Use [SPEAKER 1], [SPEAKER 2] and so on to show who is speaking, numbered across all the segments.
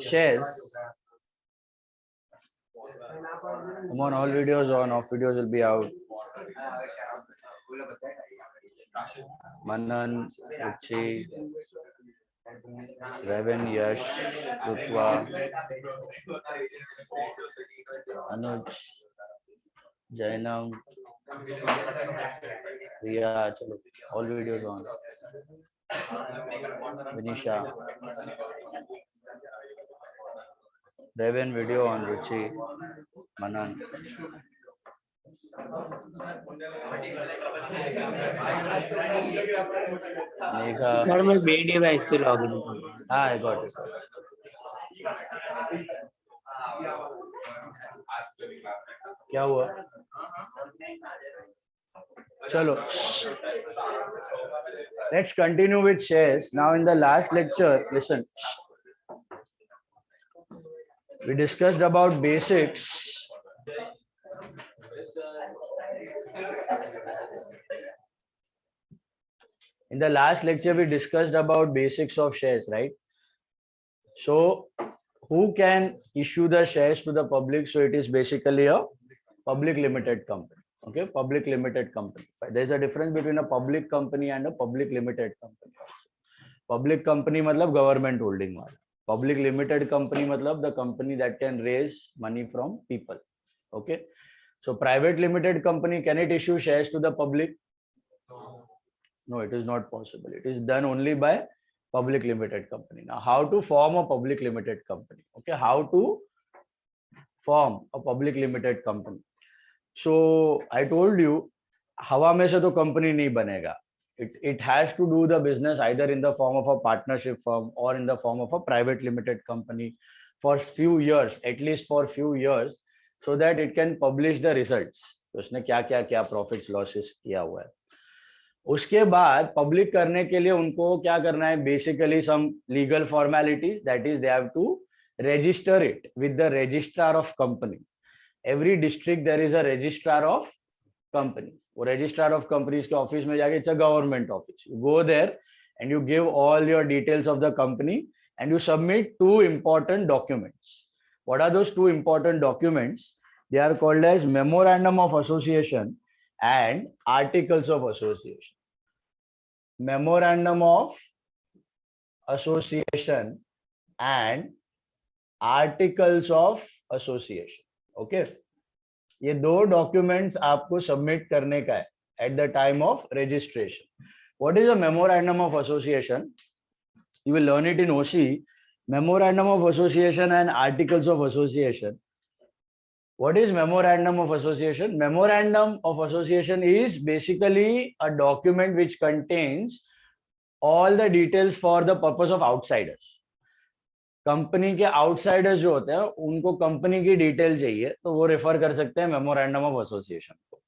[SPEAKER 1] shares. I'm on all videos on, off videos will be out. Manan, Uchi, Raven, Yash, Rutwa, Anuj, Jainam, Riya, chalo, all videos on. Vinisha, Raven video on Ruchi, Manan. Megha,
[SPEAKER 2] sir मैं बे device से login कर रहा हूँ।
[SPEAKER 1] I got it. क्या हुआ? चलो. Let's continue with shares. Now in the last lecture, listen. We discussed about basics. In the last lecture, we discussed about basics of shares, right? So, who can issue the shares to the public? So, it is basically a public limited company. Okay, public limited company. There's a difference between a public company and a public limited company. Public company मतलब government holding वाला. Public limited company मतलब the company that can raise money from people. Okay. So private limited company, can it issue shares to the public? No, it is not possible. It is done only by public limited company. Now, how to form a public limited company? Okay, how to form a public limited company? So I told you, हवा में से तो company नहीं बनेगा. It has to do the business either in the form of a partnership firm or in the form of a private limited company for few years, at least for few years, so that it can publish the results. तो उसने क्या क्या क्या profits losses किया हुआ है. उसके बाद पब्लिक करने के लिए उनको क्या करना है? Basically some legal formalities, that is they have to register it with the registrar of companies. Every district there is a registrar of companies. वो registrar of companies के ऑफिस में जाके, it's a government office, you go there and you give all your details of the company and you submit two important documents. What are those two important documents? They are called as memorandum of association and articles of association. Memorandum of association and articles of association. Okay, ये दो documents आपको submit करने का है at the time of registration. What is a memorandum of association? You will learn it in OC. Memorandum of association and articles of association. What is memorandum of association? Memorandum of association is basically a document which contains all the details for the purpose of outsiders. Company के outsiders जो होते हैं उनको company की detail चाहिए तो वो refer कर सकते हैं मेमोरेंडम ऑफ एसोसिएशन को.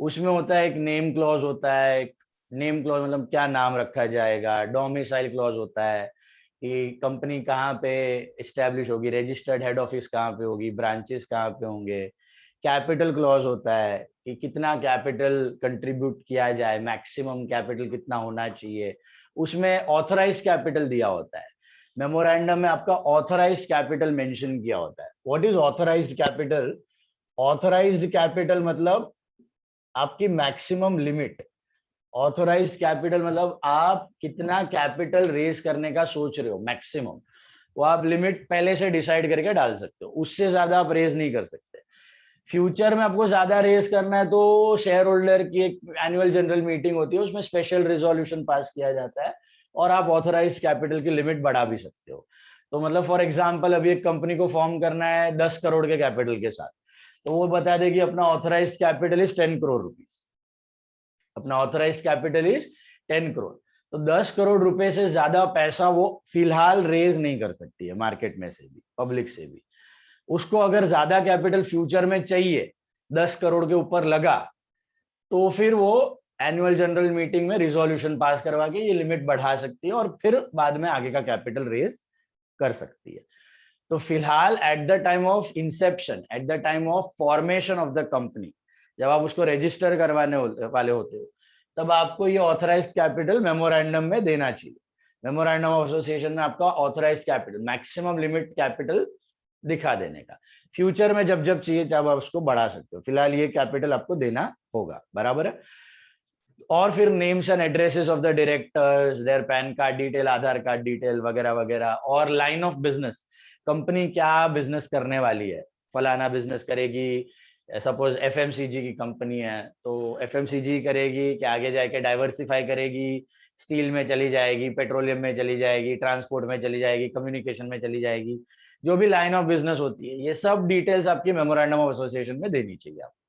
[SPEAKER 1] उसमें होता है एक नेम क्लॉज होता है. एक नेम क्लॉज मतलब क्या नाम रखा जाएगा. डोमिसाइल क्लॉज होता है कि कंपनी कहाँ पे एस्टेब्लिश होगी, रजिस्टर्ड हेड ऑफिस कहाँ पे होगी, ब्रांचेस कहाँ पे होंगे. कैपिटल क्लॉज होता है कि कितना कैपिटल कंट्रीब्यूट किया जाए, मैक्सिमम कैपिटल कितना होना चाहिए. उसमें ऑथराइज्ड कैपिटल दिया होता है. मेमोरेंडम में आपका ऑथराइज्ड कैपिटल मेंशन किया होता है. What is authorised capital? Authorised capital मतलब आपकी मैक्सिमम लिमिट. ऑथराइज्ड कैपिटल मतलब आप कितना कैपिटल रेज करने का सोच रहे हो मैक्सिमम, वो आप लिमिट पहले से डिसाइड करके डाल सकते हो. उससे ज्यादा आप रेज नहीं कर सकते. फ्यूचर में आपको ज्यादा रेज करना है तो शेयर होल्डर की एक एनुअल जनरल मीटिंग होती है, उसमें स्पेशल रिजोल्यूशन पास किया जाता है और आप ऑथराइज्ड कैपिटल की लिमिट बढ़ा भी सकते हो. तो मतलब फॉर एग्जांपल अभी एक कंपनी को फॉर्म करना है 10 करोड़ के कैपिटल के साथ, तो वो बता देगी अपना authorised capital is 10 crore rupees. अपना ऑथराइज्ड कैपिटल इज 10 करोड़. तो 10 करोड़ रुपए से ज्यादा पैसा वो फिलहाल रेज नहीं कर सकती है मार्केट में से भी, पब्लिक से भी. उसको अगर ज्यादा कैपिटल फ्यूचर में चाहिए, 10 करोड़ के ऊपर लगा, तो फिर वो एनुअल जनरल मीटिंग में रिजोल्यूशन पास करवा के ये लिमिट बढ़ा सकती है और फिर बाद में आगे का कैपिटल रेज कर सकती है. तो फिलहाल at the time of Inception, at the time of formation of the company, जब आप उसको रजिस्टर करवाने वाले होते हो, तब आपको ये ऑथराइज्ड कैपिटल मेमोरेंडम में देना चाहिए. मेमोरेंडम ऑफ एसोसिएशन में आपका authorised capital, maximum limit capital दिखा देने का। फ्यूचर में जब जब चाहिए तब आप उसको बढ़ा सकते हो, फिलहाल ये कैपिटल आपको देना होगा, बराबर है। और फिर names and addresses of the directors, their PAN card detail, Aadhaar card detail वगैरह वगैरह, और लाइन ऑफ बिजनेस, कंपनी क्या बिजनेस करने वाली है, फलाना बिजनेस करेगी, सपोज एफएमसीजी की कंपनी है तो एफएमसीजी करेगी कि आगे जाके डाइवर्सिफाई करेगी, स्टील में चली जाएगी, पेट्रोलियम में चली जाएगी, ट्रांसपोर्ट में चली जाएगी, कम्युनिकेशन में चली जाएगी, जो भी लाइन ऑफ बिजनेस होती है, ये सब डिटेल्स आपकी मेमोरेंडम ऑफ एसोसिएशन में देनी चाहिए आपको।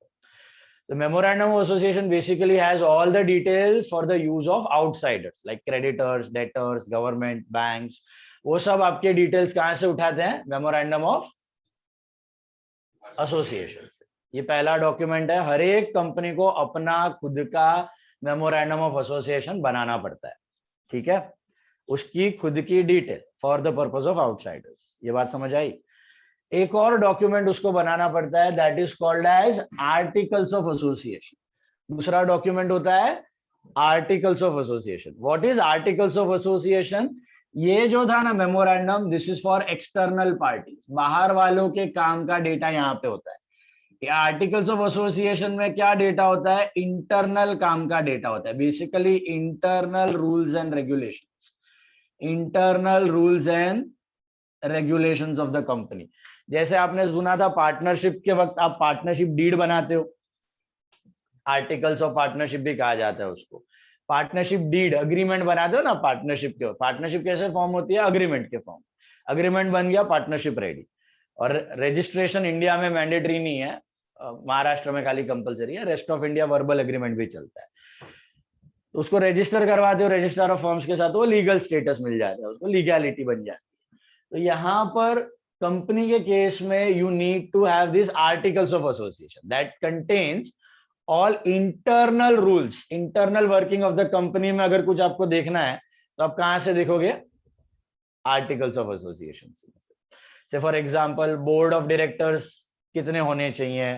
[SPEAKER 1] The memorandum of association basically has all the details for the use of outsiders like creditors, debtors, government, banks. वो सब आपके डिटेल्स कहां से उठाते हैं? मेमोरेंडम ऑफ एसोसिएशन से। ये पहला डॉक्यूमेंट है, हर एक कंपनी को अपना खुद का मेमोरेंडम ऑफ एसोसिएशन बनाना पड़ता है, ठीक है, उसकी खुद की detail for the purpose of outsiders. ये बात समझ आई? एक और डॉक्यूमेंट उसको बनाना पड़ता है, that is called as articles of association. दूसरा डॉक्यूमेंट होता है articles of association. What is articles of association? ये जो था ना memorandum, this is for external party, बाहर वालों के काम का डेटा यहाँ पे होता है। ये आर्टिकल्स ऑफ एसोसिएशन में क्या डेटा होता है? इंटरनल काम का डेटा होता है, basically internal rules and regulations, internal rules and regulations of the company. जैसे आपने सुना था पार्टनरशिप के वक्त आप पार्टनरशिप डीड बनाते हो, आर्टिकल्स ऑफ पार्टनरशिप भी कहा जाता है उसको। पार्टनरशिप डीड, अग्रीमेंट बनाते हो ना पार्टनरशिप के। पार्टनरशिप कैसे फॉर्म होती है? अग्रीमेंट के फॉर्म। अग्रीमेंट बन गया, पार्टनरशिप रेडी। और रजिस्ट्रेशन इंडिया में मैंडेटरी नहीं है, महाराष्ट्र में खाली कंपलसरी है, rest of India verbal agreement भी चलता है। तो उसको रजिस्टर करवाते हो रजिस्ट्रार ऑफ फर्म्स के साथ, वो लीगल स्टेटस मिल जाता है, उसको लीगैलिटी बन जाती है। तो यहाँ पर कंपनी के केस में you need to have this articles of association that contains all internal rules, internal working of the company में अगर कुछ आपको देखना है तो आप कहां से देखोगे? आर्टिकल्स ऑफ एसोसिएशन से। For example board of directors कितने होने चाहिए,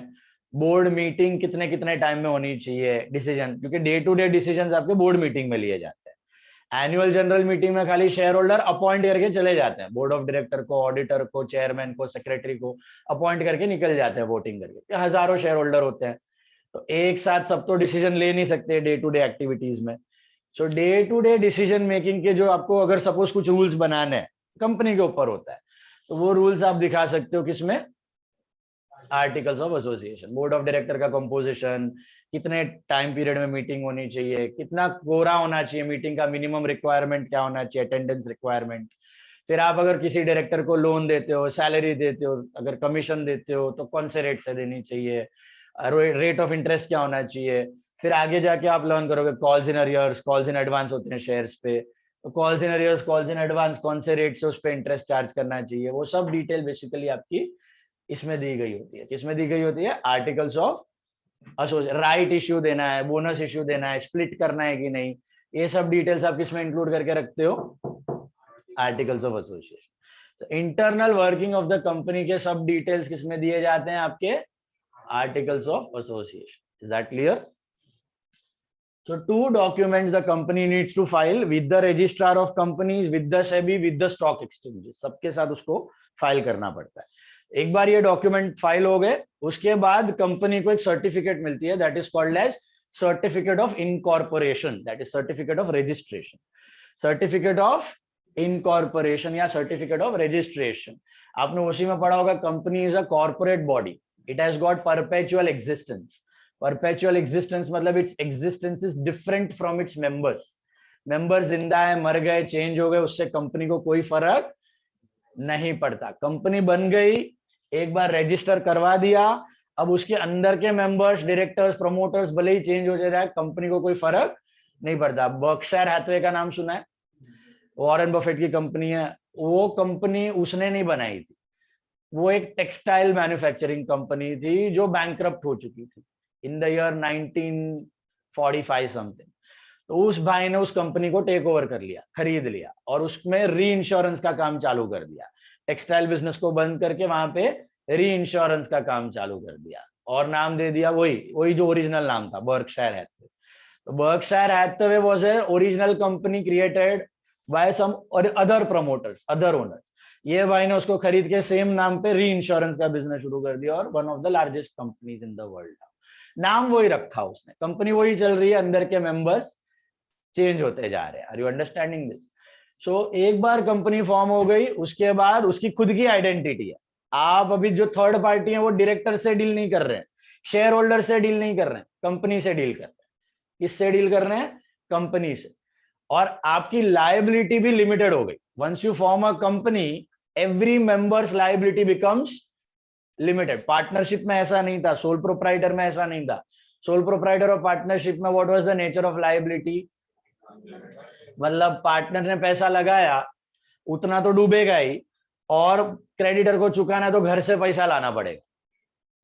[SPEAKER 1] बोर्ड मीटिंग कितने कितने टाइम में होनी चाहिए, डिसीजन, क्योंकि डे टू डे डिसीजन आपके बोर्ड मीटिंग में लिए जाते हैं। एनुअल जनरल मीटिंग में खाली शेयर होल्डर अपॉइंट करके चले जाते हैं, बोर्ड ऑफ डायरेक्टर को, ऑडिटर को, चेयरमैन को, सेक्रेटरी को अपॉइंट करके निकल जाते हैं वोटिंग करके। हजारों शेयर होल्डर होते हैं, तो एक साथ सब तो डिसीजन ले नहीं सकते डे टू डे एक्टिविटीज में। So day to day decision making के जो आपको अगर सपोज कुछ रूल्स बनाने हैं, कंपनी के ऊपर होता है, तो वो रूल्स आप दिखा सकते हो किसमें? Articles of association. Board of director का कंपोजिशन, कितने टाइम पीरियड में मीटिंग होनी चाहिए, कितना कोरा होना चाहिए, मीटिंग का मिनिमम रिक्वायरमेंट क्या होना चाहिए, अटेंडेंस रिक्वायरमेंट। फिर आप अगर किसी डायरेक्टर को लोन देते हो, सैलरी देते हो, अगर कमीशन देते हो तो कौन से रेट से देनी चाहिए, रेट ऑफ इंटरेस्ट क्या होना चाहिए। फिर आगे जाके आप लर्न करोगे calls in arrears, calls in advance होते हैं शेयर्स पे, तो calls in arrears, calls in advance, कौन से रेट से उस पर इंटरेस्ट चार्ज करना चाहिए, वो सब डिटेल बेसिकली आपकी इसमें दी गई होती है। किसमें दी गई होती है? Articles of association. Right issue देना है, बोनस इश्यू देना है, स्प्लिट करना है कि नहीं, ये सब डिटेल्स आप किसमें इंक्लूड करके रखते हो? Articles of association. Internal working of the company के सब डिटेल्स किसमें दिए जाते हैं? आपके articles of association. Is that clear? So two documents the company needs to file with the registrar of companies, with the SEBI, with the stock exchanges, सबके साथ उसको फाइल करना पड़ता है। एक बार ये डॉक्यूमेंट फाइल हो गए, उसके बाद कंपनी को एक सर्टिफिकेट मिलती है, that is called as certificate of incorporation, that is certificate of registration. Certificate of incorporation या सर्टिफिकेट ऑफ रजिस्ट्रेशन, आपने उसी में पढ़ा होगा, company is a corporate body, it has got perpetual existence. Perpetual existence मतलब its existence is different from its members. Member जिंदा है, मर गए, चेंज हो गए, उससे कंपनी को कोई फर्क नहीं पड़ता। कंपनी बन गई, एक बार रजिस्टर करवा दिया, अब उसके अंदर के मेंबर्स, डायरेक्टर्स, प्रमोटर्स भले ही चेंज हो जाए, कंपनी को कोई फर्क नहीं पड़ता। बर्कशायर हैथवे का नाम सुना है? वॉरेन बफेट की कंपनी है। वो कंपनी उसने नहीं बनाई थी, वो एक टेक्सटाइल मैन्युफैक्चरिंग कंपनी थी जो बैंकरप्ट हो चुकी थी इन द ईयर 1945 समथिंग। तो उस भाई ने उस कंपनी को टेक ओवर कर लिया, खरीद लिया, और उसमें री इंश्योरेंस का काम चालू कर दिया। टेक्सटाइल बिजनेस को बंद करके वहां पे री इंश्योरेंस का काम चालू कर दिया, और नाम दे दिया वही जो ओरिजिनल नाम था, बर्कशायर हैथवे। तो Berkshire Hathaway was a original company created by some और अदर प्रमोटर्स, अदर ओनर्स। ये भाई ने उसको खरीद के सेम नाम पे री इंश्योरेंस का बिजनेस शुरू कर दिया और one of the largest companies in the world. नाम वही रखा उसने, कंपनी वही चल रही है, अंदर के मेंबर्स चेंज होते जा रहे हैं। Are you understanding this? So एक बार कंपनी फॉर्म हो गई, उसके बाद उसकी खुद की आइडेंटिटी है। आप अभी जो थर्ड पार्टी है वो डायरेक्टर से डील नहीं कर रहे हैं, शेयर होल्डर से डील नहीं कर रहे हैं, कंपनी से डील कर रहे हैं। किससे डील कर रहे हैं? कंपनी से। और आपकी लायबिलिटी भी लिमिटेड हो गई। Once you form a company, every member's liability becomes limited. Partnership में ऐसा नहीं था, सोल प्रोप्राइटर में ऐसा नहीं था। सोल प्रोप्राइटर और पार्टनरशिप में what was the nature of liability? मतलब पार्टनर ने पैसा लगाया, उतना तो डूबेगा ही, और क्रेडिटर को चुकाना है तो घर से पैसा लाना पड़ेगा।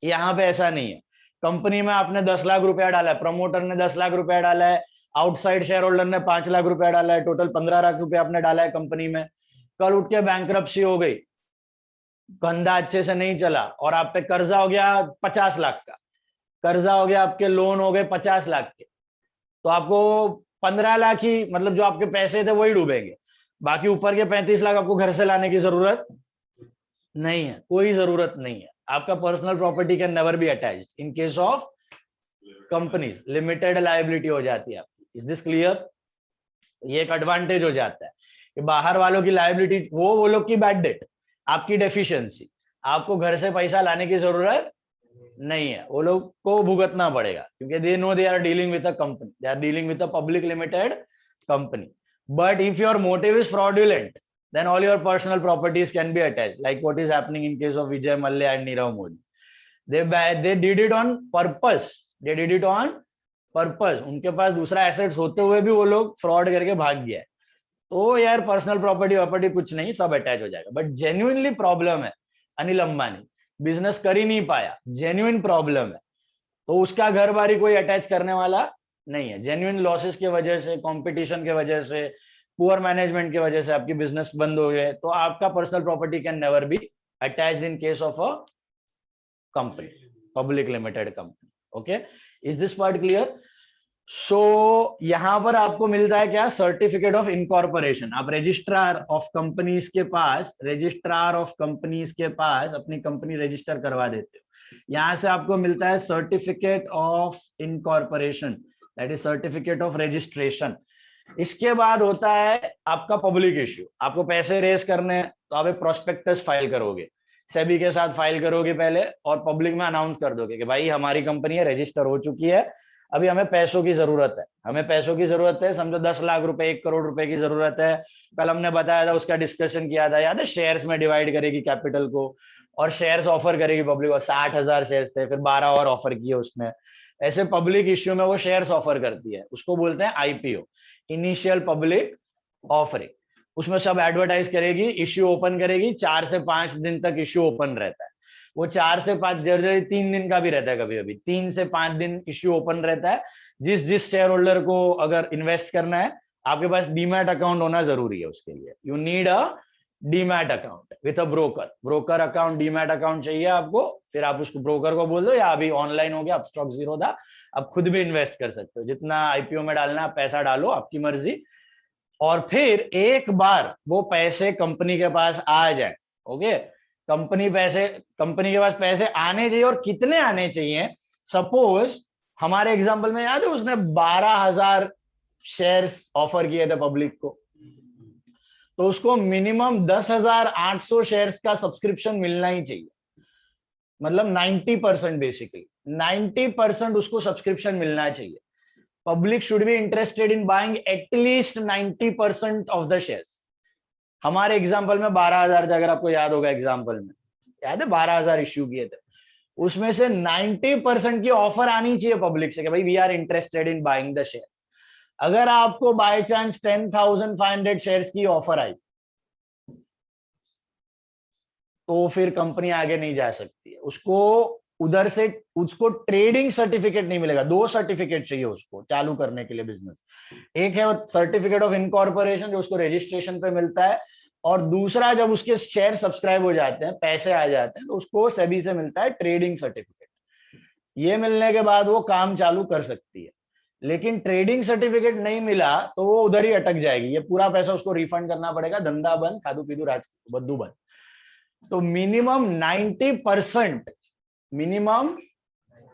[SPEAKER 1] यहाँ पे ऐसा नहीं है। कंपनी में आपने 10 लाख रुपया डाला है, प्रमोटर ने 10 लाख रुपया डाला है, आउटसाइड शेयर होल्डर ने 5 लाख रुपया डाला है, टोटल 15 लाख रुपया आपने डाला है कंपनी में। कल उठ के बैंकरप्सी हो गई, धंधा अच्छे से नहीं चला और आप पे कर्जा हो गया 50 लाख का, कर्जा हो गया, आपके लोन हो गए 50 लाख के, तो आपको 15 लाख ही, मतलब जो आपके पैसे थे वही डूबेंगे। बाकी ऊपर के 35 लाख आपको घर से लाने की जरूरत नहीं है, कोई जरूरत नहीं है। आपका personal property can never be attached in case of companies, limited liability हो जाती है आपकी। Is this clear? ये एक एडवांटेज हो जाता है कि बाहर वालों की लायबिलिटी, वो लोग की बैड डेट, आपकी डेफिशिएंसी, आपको घर से पैसा लाने की जरूरत नहीं है, वो लोग को भुगतना पड़ेगा, क्योंकि they know they are dealing with a company, they are dealing with a public limited company. But if your motive is fraudulent, then all your personal properties can be attached, like what is happening in case of Vijay Mallya and Nirav Modi. They did it on purpose, they did it on purpose। उनके पास दूसरा assets होते हुए भी वो लोग fraud करके भाग गया है। तो यार पर्सनल प्रॉपर्टी कुछ नहीं, सब अटैच हो जाएगा। बट जेन्युइनली प्रॉब्लम है, अनिल अंबानी बिजनेस कर ही नहीं पाया, जेन्युइन प्रॉब्लम है, तो उसका घर बारी कोई अटैच करने वाला नहीं है। जेन्युइन लॉसेस की वजह से, कंपटीशन की वजह से, पुअर मैनेजमेंट की वजह से आपकी बिजनेस बंद हो गए, तो आपका personal property can never be attached in case of a company, public limited company. Okay, is this part clear? So यहां पर आपको मिलता है क्या? Certificate of incorporation. आप रजिस्ट्रार ऑफ कंपनीज के पास, रजिस्ट्रार ऑफ कंपनीज के पास अपनी कंपनी रजिस्टर करवा देते हो। यहां से आपको मिलता है certificate of incorporation, that is certificate of registration. इसके बाद होता है आपका पब्लिक इश्यू। आपको पैसे रेस करने हैं तो आप एक प्रोस्पेक्टस फाइल करोगे, सेबी के साथ फाइल करोगे पहले, और पब्लिक में अनाउंस कर दोगे कि भाई हमारी कंपनी है, रजिस्टर हो चुकी है, अभी हमें पैसों की जरूरत है, हमें पैसों की जरूरत है, समझो 10 लाख रुपए, 1 करोड़ रुपए की जरूरत है। कल हमने बताया था, उसका डिस्कशन किया था, याद है? शेयर्स में डिवाइड करेगी कैपिटल को, और शेयर्स ऑफर करेगी पब्लिक, और 60,000 शेयर्स थे, फिर 12 और ऑफर किए उसने। ऐसे पब्लिक इश्यू में वो शेयर्स ऑफर करती है, उसको बोलते हैं आईपीओ, इनिशियल पब्लिक ऑफरिंग। उसमें सब एडवर्टाइज करेगी, इश्यू ओपन करेगी, 4 से 5 दिन तक इश्यू ओपन रहता है। वो 4 से 5, जरूरी 3 दिन का भी रहता है, कभी कभी 3 से 5 दिन इश्यू ओपन रहता है। जिस शेयर होल्डर को अगर इन्वेस्ट करना है, आपके पास डीमैट अकाउंट होना जरूरी है उसके लिए। You need a demat account with a broker account, demat account चाहिए आपको। फिर आप उसको ब्रोकर को बोल दो, या अभी ऑनलाइन हो गया, अब स्टॉक जीरो था, आप खुद भी इन्वेस्ट कर सकते हो, जितना आईपीओ में डालना आप पैसा डालो, आपकी मर्जी। और फिर एक बार वो पैसे कंपनी के पास आ जाए, ओके, कंपनी के पास पैसे आने चाहिए, और कितने आने चाहिए? सपोज हमारे एग्जांपल में याद है, उसने 12,000 शेयर्स ऑफर किए थे पब्लिक को, तो उसको मिनिमम 10,800 शेयर्स का सब्सक्रिप्शन मिलना ही चाहिए। मतलब 90%, बेसिकली 90% उसको सब्सक्रिप्शन मिलना चाहिए। Public should be interested in buying at least 90% of the shares. हमारे एग्जांपल में 12,000 थे, अगर आपको याद होगा, एग्जांपल में याद है 12,000 इश्यू किए थे, उसमें से 90% की ऑफर आनी चाहिए पब्लिक से कि भाई we are interested in buying the shares. अगर आपको बाय चांस 10,500 शेयर्स की ऑफर आई, तो फिर कंपनी आगे नहीं जा सकती है। उसको उधर से उसको ट्रेडिंग सर्टिफिकेट नहीं मिलेगा। 2 सर्टिफिकेट चाहिए उसको चालू करने के लिए बिजनेस। एक है सर्टिफिकेट ऑफ इनकॉर्पोरेशन, जो उसको रजिस्ट्रेशन पे मिलता है, और दूसरा जब उसके शेयर सब्सक्राइब हो जाते हैं, पैसे आ जाते हैं, तो उसको सेबी से मिलता है ट्रेडिंग सर्टिफिकेट। ये मिलने के बाद वो काम चालू कर सकती है। लेकिन ट्रेडिंग सर्टिफिकेट नहीं मिला तो वो उधर ही अटक जाएगी, ये पूरा पैसा उसको रिफंड करना पड़ेगा, धंधा बंद, खादू पीदू राज बद्दू बंद। तो मिनिमम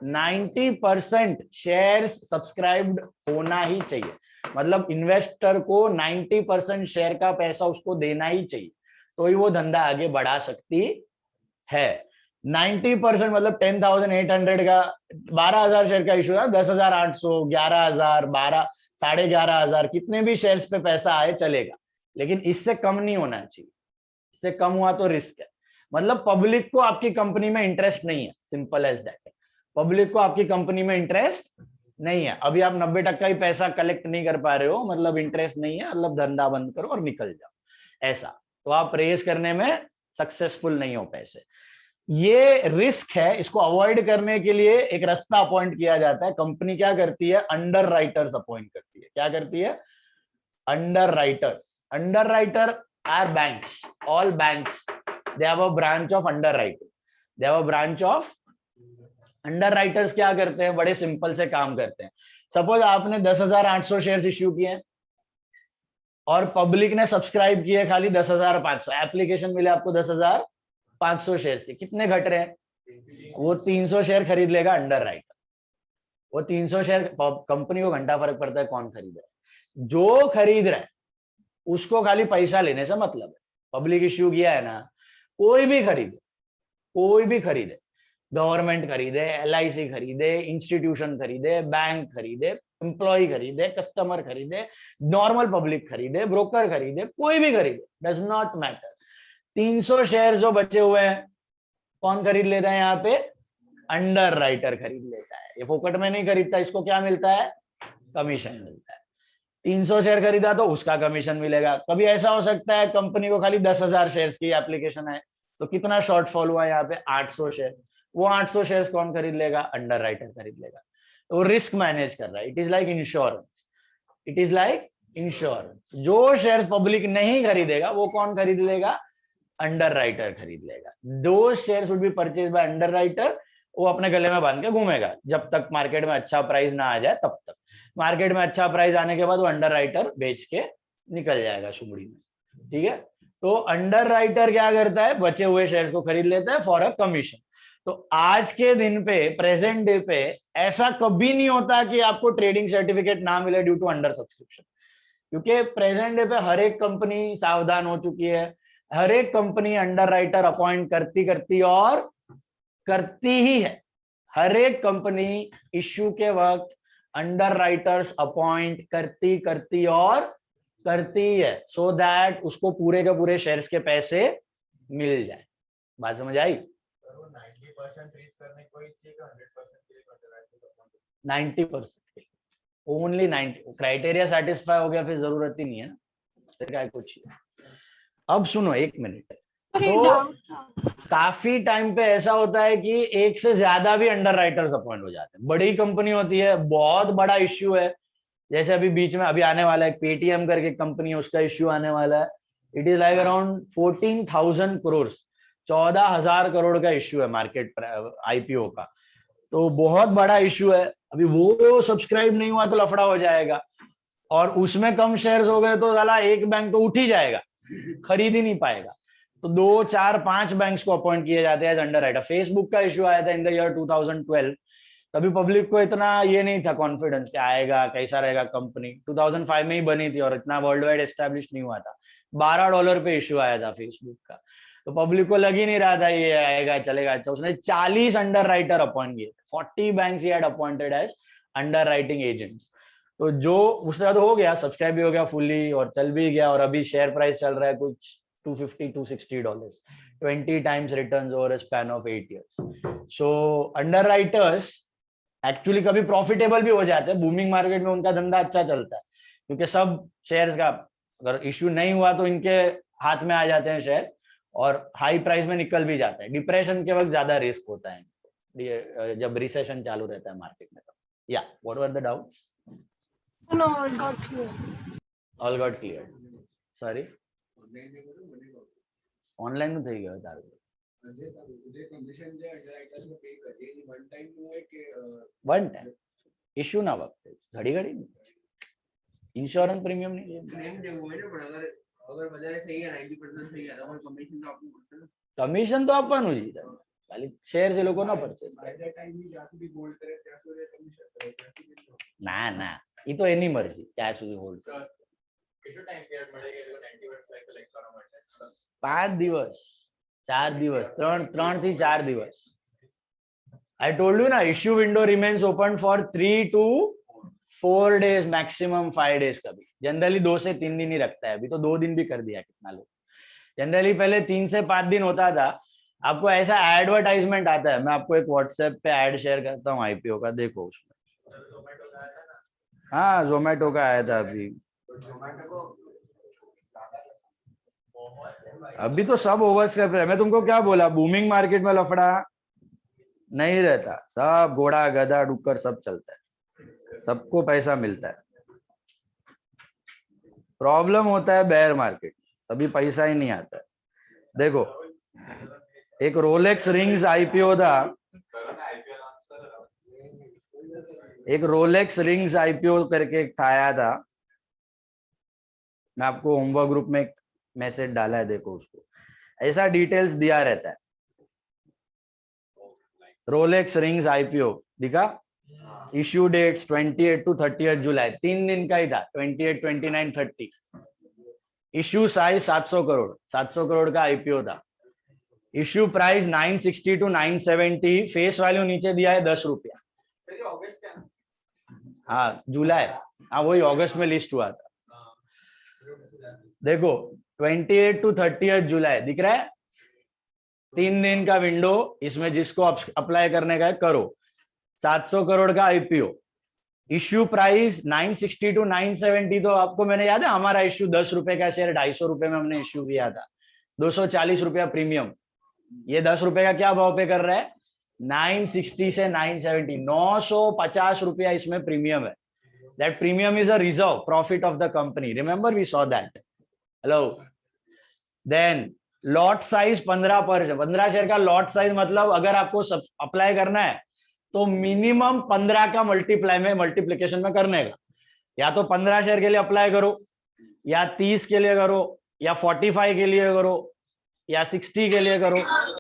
[SPEAKER 1] 90% शेयर्स सब्सक्राइब्ड होना ही चाहिए, मतलब इन्वेस्टर को 90% शेयर का पैसा उसको देना ही चाहिए, तो ही वो धंधा आगे बढ़ा सकती है। 90% मतलब 10,800 का 12,000 शेयर का इशू है, 10,800, 11,000, 11,500 कितने भी शेयर्स पे पैसा आए चलेगा, लेकिन इससे कम नहीं होना चाहिए, इससे कम हुआ तो रिस्क है। मतलब पब्लिक को आपकी कंपनी में इंटरेस्ट नहीं है, सिंपल एज दैट। पब्लिक को आपकी कंपनी में इंटरेस्ट नहीं है, अभी आप 90% ही पैसा कलेक्ट नहीं कर पा रहे हो, मतलब इंटरेस्ट नहीं है, मतलब धंधा बंद करो और निकल जाओ, ऐसा तो आप रेज करने में सक्सेसफुल नहीं हो पैसे। ये रिस्क है, इसको अवॉइड करने के लिए एक रास्ता अपॉइंट किया जाता है। कंपनी क्या करती है, अंडर राइटर्स अपॉइंट करती है। क्या करती है, underwriters. Underwriter are banks, all banks they have a branch of underwriting, they have a branch of underwriters. क्या करते हैं, बड़े सिंपल से काम करते हैं। सपोज आपने 10,800 शेयर्स इश्यू किए और पब्लिक ने सब्सक्राइब किए खाली 10,500, एप्लीकेशन मिले आपको 10,500 शेयर्स के, कितने घट रहे हैं, वो 300 शेयर खरीद लेगा अंडर राइटर। वो 300 शेयर, कंपनी को घंटा फर्क पड़ता है कौन खरीद रहा है, जो खरीद रहा है उसको खाली पैसा लेने से मतलब है। पब्लिक इश्यू किया है ना, कोई भी खरीदे, कोई भी खरीदे, गवर्नमेंट खरीदे, LIC खरीदे, इंस्टीट्यूशन खरीदे, बैंक खरीदे, एम्प्लॉय खरीदे, कस्टमर खरीदे, नॉर्मल पब्लिक खरीदे, ब्रोकर खरीदे, कोई भी खरीदे, डज नॉट मैटर। 300 शेयर जो बचे हुए हैं कौन खरीद लेता है, यहाँ पे अंडर राइटर खरीद लेता है। ये फोकट में नहीं खरीदता, इसको क्या मिलता है, कमीशन मिलता है। 300 शेयर खरीदा तो उसका कमीशन मिलेगा। कभी ऐसा हो सकता है कंपनी को खाली 10,000 शेयर्स की एप्लीकेशन है, तो कितना शॉर्टफॉल हुआ यहाँ पे, 800 शेयर। वो 800 शेयर्स कौन खरीद लेगा, अंडर राइटर खरीद लेगा। तो रिस्क मैनेज कर रहा है। It is like insurance, it is like insurance. जो शेयर्स पब्लिक नहीं खरीदेगा वो कौन खरीद लेगा, अंडर राइटर खरीद लेगा। दो shares would be purchase by under writer, वो अपने गले में बांध के घूमेगा जब तक मार्केट में अच्छा प्राइस ना आ जाए, तब तक। मार्केट में अच्छा प्राइस आने के बाद वो अंडर राइटर बेच के निकल जाएगा शुमड़ी में, ठीक है। तो अंडर राइटर क्या करता है, बचे हुए शेयर्स को खरीद लेता है फॉर अ कमीशन। तो आज के दिन पे, प्रेजेंट डे पे, ऐसा कभी नहीं होता कि आपको ट्रेडिंग सर्टिफिकेट ना मिले ड्यू टू अंडर सब्सक्रिप्शन, क्योंकि प्रेजेंट डे पे हर एक कंपनी सावधान हो चुकी है। हर एक कंपनी अंडर राइटर अपॉइंट करती करती और करती ही है। हर एक कंपनी इश्यू के वक्त अंडर राइटर्स अपॉइंट करती करती और करती है, सो दैट उसको पूरे के पूरे शेयर्स के पैसे मिल जाए। बात समझ आई? 90% ओनली 90, क्राइटेरिया सेटिस्फाई हो गया फिर जरूरत ही नहीं है ना, फिर क्या कुछ। अब सुनो एक मिनट, तो काफी टाइम पे ऐसा होता है कि एक से ज्यादा भी अंडर राइटर्स अपॉइंट हो जाते हैं। बड़ी कंपनी होती है, बहुत बड़ा इश्यू है, जैसे अभी बीच में अभी आने वाला है पेटीएम करके कंपनी है, उसका इश्यू आने वाला है। It is like around 14,000 crore, 14,000 crore का इश्यू है मार्केट IPO का, तो बहुत बड़ा इश्यू है। अभी वो सब्सक्राइब नहीं हुआ तो लफड़ा हो जाएगा, और उसमें कम शेयर्स हो गए तो साला एक बैंक तो उठ ही जाएगा, खरीद ही नहीं पाएगा। तो 2, 4, 5 बैंक्स को अपॉइंट किए जाते हैं एज अंडर राइटर। फेसबुक का इश्यू आया था इन द ईयर 2012, तभी पब्लिक को इतना ये नहीं था कॉन्फिडेंस कि आएगा कैसा रहेगा कंपनी। 2005 में ही बनी थी और इतना वर्ल्ड वाइड एस्टेब्लिश नहीं हुआ था। $12 पे इश्यू आया था फेसबुक का, तो पब्लिक को लग ही नहीं रहा था ये आएगा चलेगा। अच्छा, उसने 40 अंडर राइटर अपॉइंट किए, 40 बैंक्स ही had appointed as underwriting agents. तो जो उसके बाद हो गया, सब्सक्राइब भी हो गया फुल्ली और चल भी गया, और अभी शेयर प्राइस चल रहा है कुछ $250, $260, 20 times returns over a span of 8 years. So underwriters actually कभी प्रॉफिटेबल भी हो जाते हैं, बूमिंग मार्केट में उनका धंधा अच्छा चलता है, क्योंकि सब शेयर्स का अगर इश्यू नहीं हुआ तो इनके हाथ में आ जाते हैं शेयर, और हाई प्राइस में निकल भी जाता है। डिप्रेशन के वक्त ज्यादा रिस्क होता है जब रिसेशन चालू रहता है मार्केट में। या what were the doubts?
[SPEAKER 3] No, it got clear.
[SPEAKER 1] All got clear. Sorry. Online નું થઈ ગયું તારું? One time. ઇશ્યુ ના વખતે ઘડી ઘડી ઇન્સ્યોરન્સ પ્રીમિયમ નહીં લેવું.
[SPEAKER 4] ક્લેમ જેવું હોય ને, પણ અગર વધારે થઈ ગયા 90% થઈ ગયા તો કમિશન તો આપવું પડશે ને.
[SPEAKER 1] કમિશન તો આપવાનું જ છે, ખાલી શેર એ લોકો ના પરચેસ ના ના એ તો એની મરજી ક્યાં સુધી હોલ્ડ કરે. 5 દિવસ 4 દિવસ 3 થી 4 દિવસ. I told you ना, issue window remains open for 3 to 4 days, maximum 5 days कभी. जनरली 2 से 3 दिन ही रखता है. अभी तो 2 दिन भी कर दिया कितना लोग. जनरली पहले 3 से 5 दिन होता था. आपको ऐसा एडवर्टाइजमेंट आता है, मैं आपको एक व्हाट्सएप पे ऐड शेयर करता हूँ आईपीओ का, देखो उसमें. हाँ जोमेटो का आया था अभी. अभी तो सब ओवरस्कैप है. मैं तुमको क्या बोला, बूमिंग मार्केट में लफड़ा नहीं रहता, सब घोड़ा गधा डुक्कर सब चलता है, सबको पैसा मिलता है. प्रॉब्लम होता है बेयर मार्केट, तभी पैसा ही नहीं आता है. देखो एक रोलेक्स रिंग्स आईपीओ था, एक रोलेक्स रिंग्स आईपीओ करके एक आया था. मैं आपको होमवर्क ग्रुप में एक मैसेज डाला है, देखो उसको. ऐसा डिटेल्स दिया रहता है. रोलेक्स रिंग्स आईपीओ दिखा. इश्यू डेट्स 28 to 30 जुलाई, 3 दिन का ही था. 28, 29, 30. इश्यू साइज 700 करोड़, 700 करोड़ का आईपीओ था. Issue price 960 to 970. Face value नीचे दिया है 10 रुपया. हाँ जुलाई, हाँ वही अगस्त में लिस्ट हुआ था. देखो 28 to 30 जुलाई दिख रहा है. 3 दिन का विंडो, इसमें जिसको अप्लाई करने का है करो. 700 करोड़ का आईपीओ. Issue price 960 to 970. तो आपको मैंने याद है हमारा इश्यू 10 रुपए का शेयर 250 रुपए में हमने इश्यू किया था. 240 रुपया प्रीमियम. ये 10 रुपए का क्या भाव पे कर रहा है, 960 से 970, 950 रुपया इसमें प्रीमियम है. That premium is a reserve profit of the company. Remember we saw that. Hello. Then lot size 15 share का लॉट साइज, मतलब अगर आपको अप्लाई करना है तो मिनिमम 15 का मल्टीप्लिकेशन में करने का. या तो 15 शेयर के लिए अप्लाई करो, या 30 के लिए करो, या 45 के लिए करो, या 60 के लिए करो.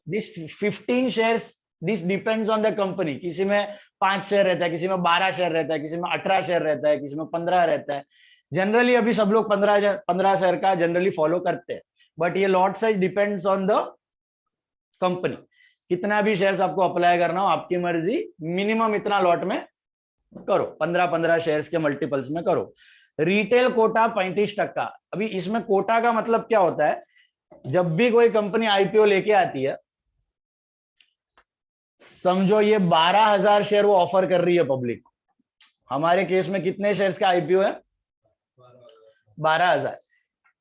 [SPEAKER 1] This 15 shares, this depends on the company. किसी में 5 शेयर रहता है, किसी में 12 शेयर रहता है, किसी में 18 शेयर रहता है, किसी में 15 रहता है. जनरली अभी सब लोग 15 शेयर का जनरली फॉलो करते हैं. बट ये lot size depends on the company. कितना भी शेयर्स आपको अप्लाई करना हो आपकी मर्जी, मिनिमम इतना लॉट में करो. 15 शेयर्स के मल्टीपल्स में करो. रिटेल कोटा 35%. अभी इसमें कोटा का मतलब क्या होता है, जब भी कोई कंपनी आईपीओ लेके आती है, समझो ये 12,000 शेयर वो ऑफर कर रही है पब्लिक. हमारे केस में कितने शेयर्स का आईपीओ है, 12,000.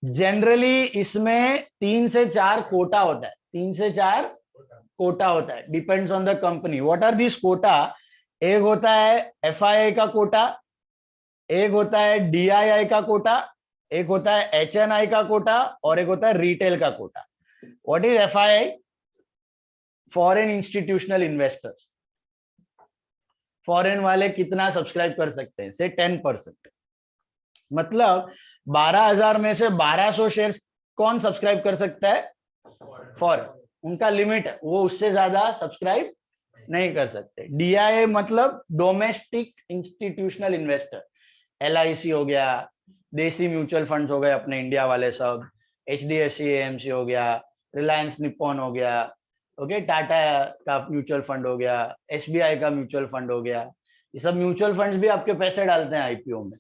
[SPEAKER 1] जनरली इसमें 3 से 4 कोटा होता है. 3 से 4 कोटा होता है. Depends on the company. What are this quota. एक होता है एफआईआई का कोटा, एक होता है डीआईआई का कोटा, एक होता है एचएनआई का कोटा, और एक होता है रिटेल का quota. What is FII, foreign institutional investors. Foreign वाले कितना सब्सक्राइब कर सकते हैं, से 10%. मतलब 12,000 में से 1200 शेयर्स कौन सब्सक्राइब कर सकता है, फॉरेन. उनका लिमिट है, वो उससे ज्यादा सब्सक्राइब नहीं कर सकते. डीआईए मतलब डोमेस्टिक इंस्टीट्यूशनल इन्वेस्टर. एलआईसी हो गया, देसी म्यूचुअल फंड्स हो गए अपने इंडिया वाले सब, एचडीएफसी एएमसी हो गया, रिलायंस निप्पॉन हो गया, ओके, टाटा का म्यूचुअल फंड हो गया, एसबीआई का म्यूचुअल फंड हो गया. ये सब म्यूचुअल फंड्स भी आपके पैसे डालते हैं आईपीओ में.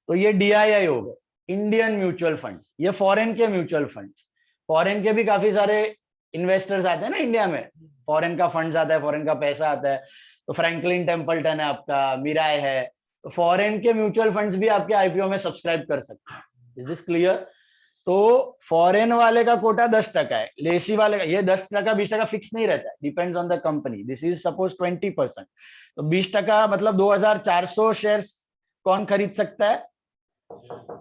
[SPEAKER 1] तो ये डीआईआई हो गए, इंडियन म्यूचुअल फंड्स. ये फॉरेन के म्यूचुअल फंड्स. फॉरेन के भी काफी सारे इन्वेस्टर्स आते हैं ना इंडिया में. फॉरेन का फंड्स आता है, फॉरेन का पैसा आता है. तो फ्रैंकलिन टेम्पल्टन है आपका, मिराय है. तो फॉरेन के म्यूचुअल फंड्स भी आपके आईपीओ में सब्सक्राइब कर सकते हैं. Is this clear. तो फॉरेन वाले का कोटा 10% है, लेसी वाले का ये 10% 20% फिक्स नहीं रहता है, depends on the company. This is suppose 20%. तो 20% मतलब 2,400 शेयर्स कौन खरीद सकता है,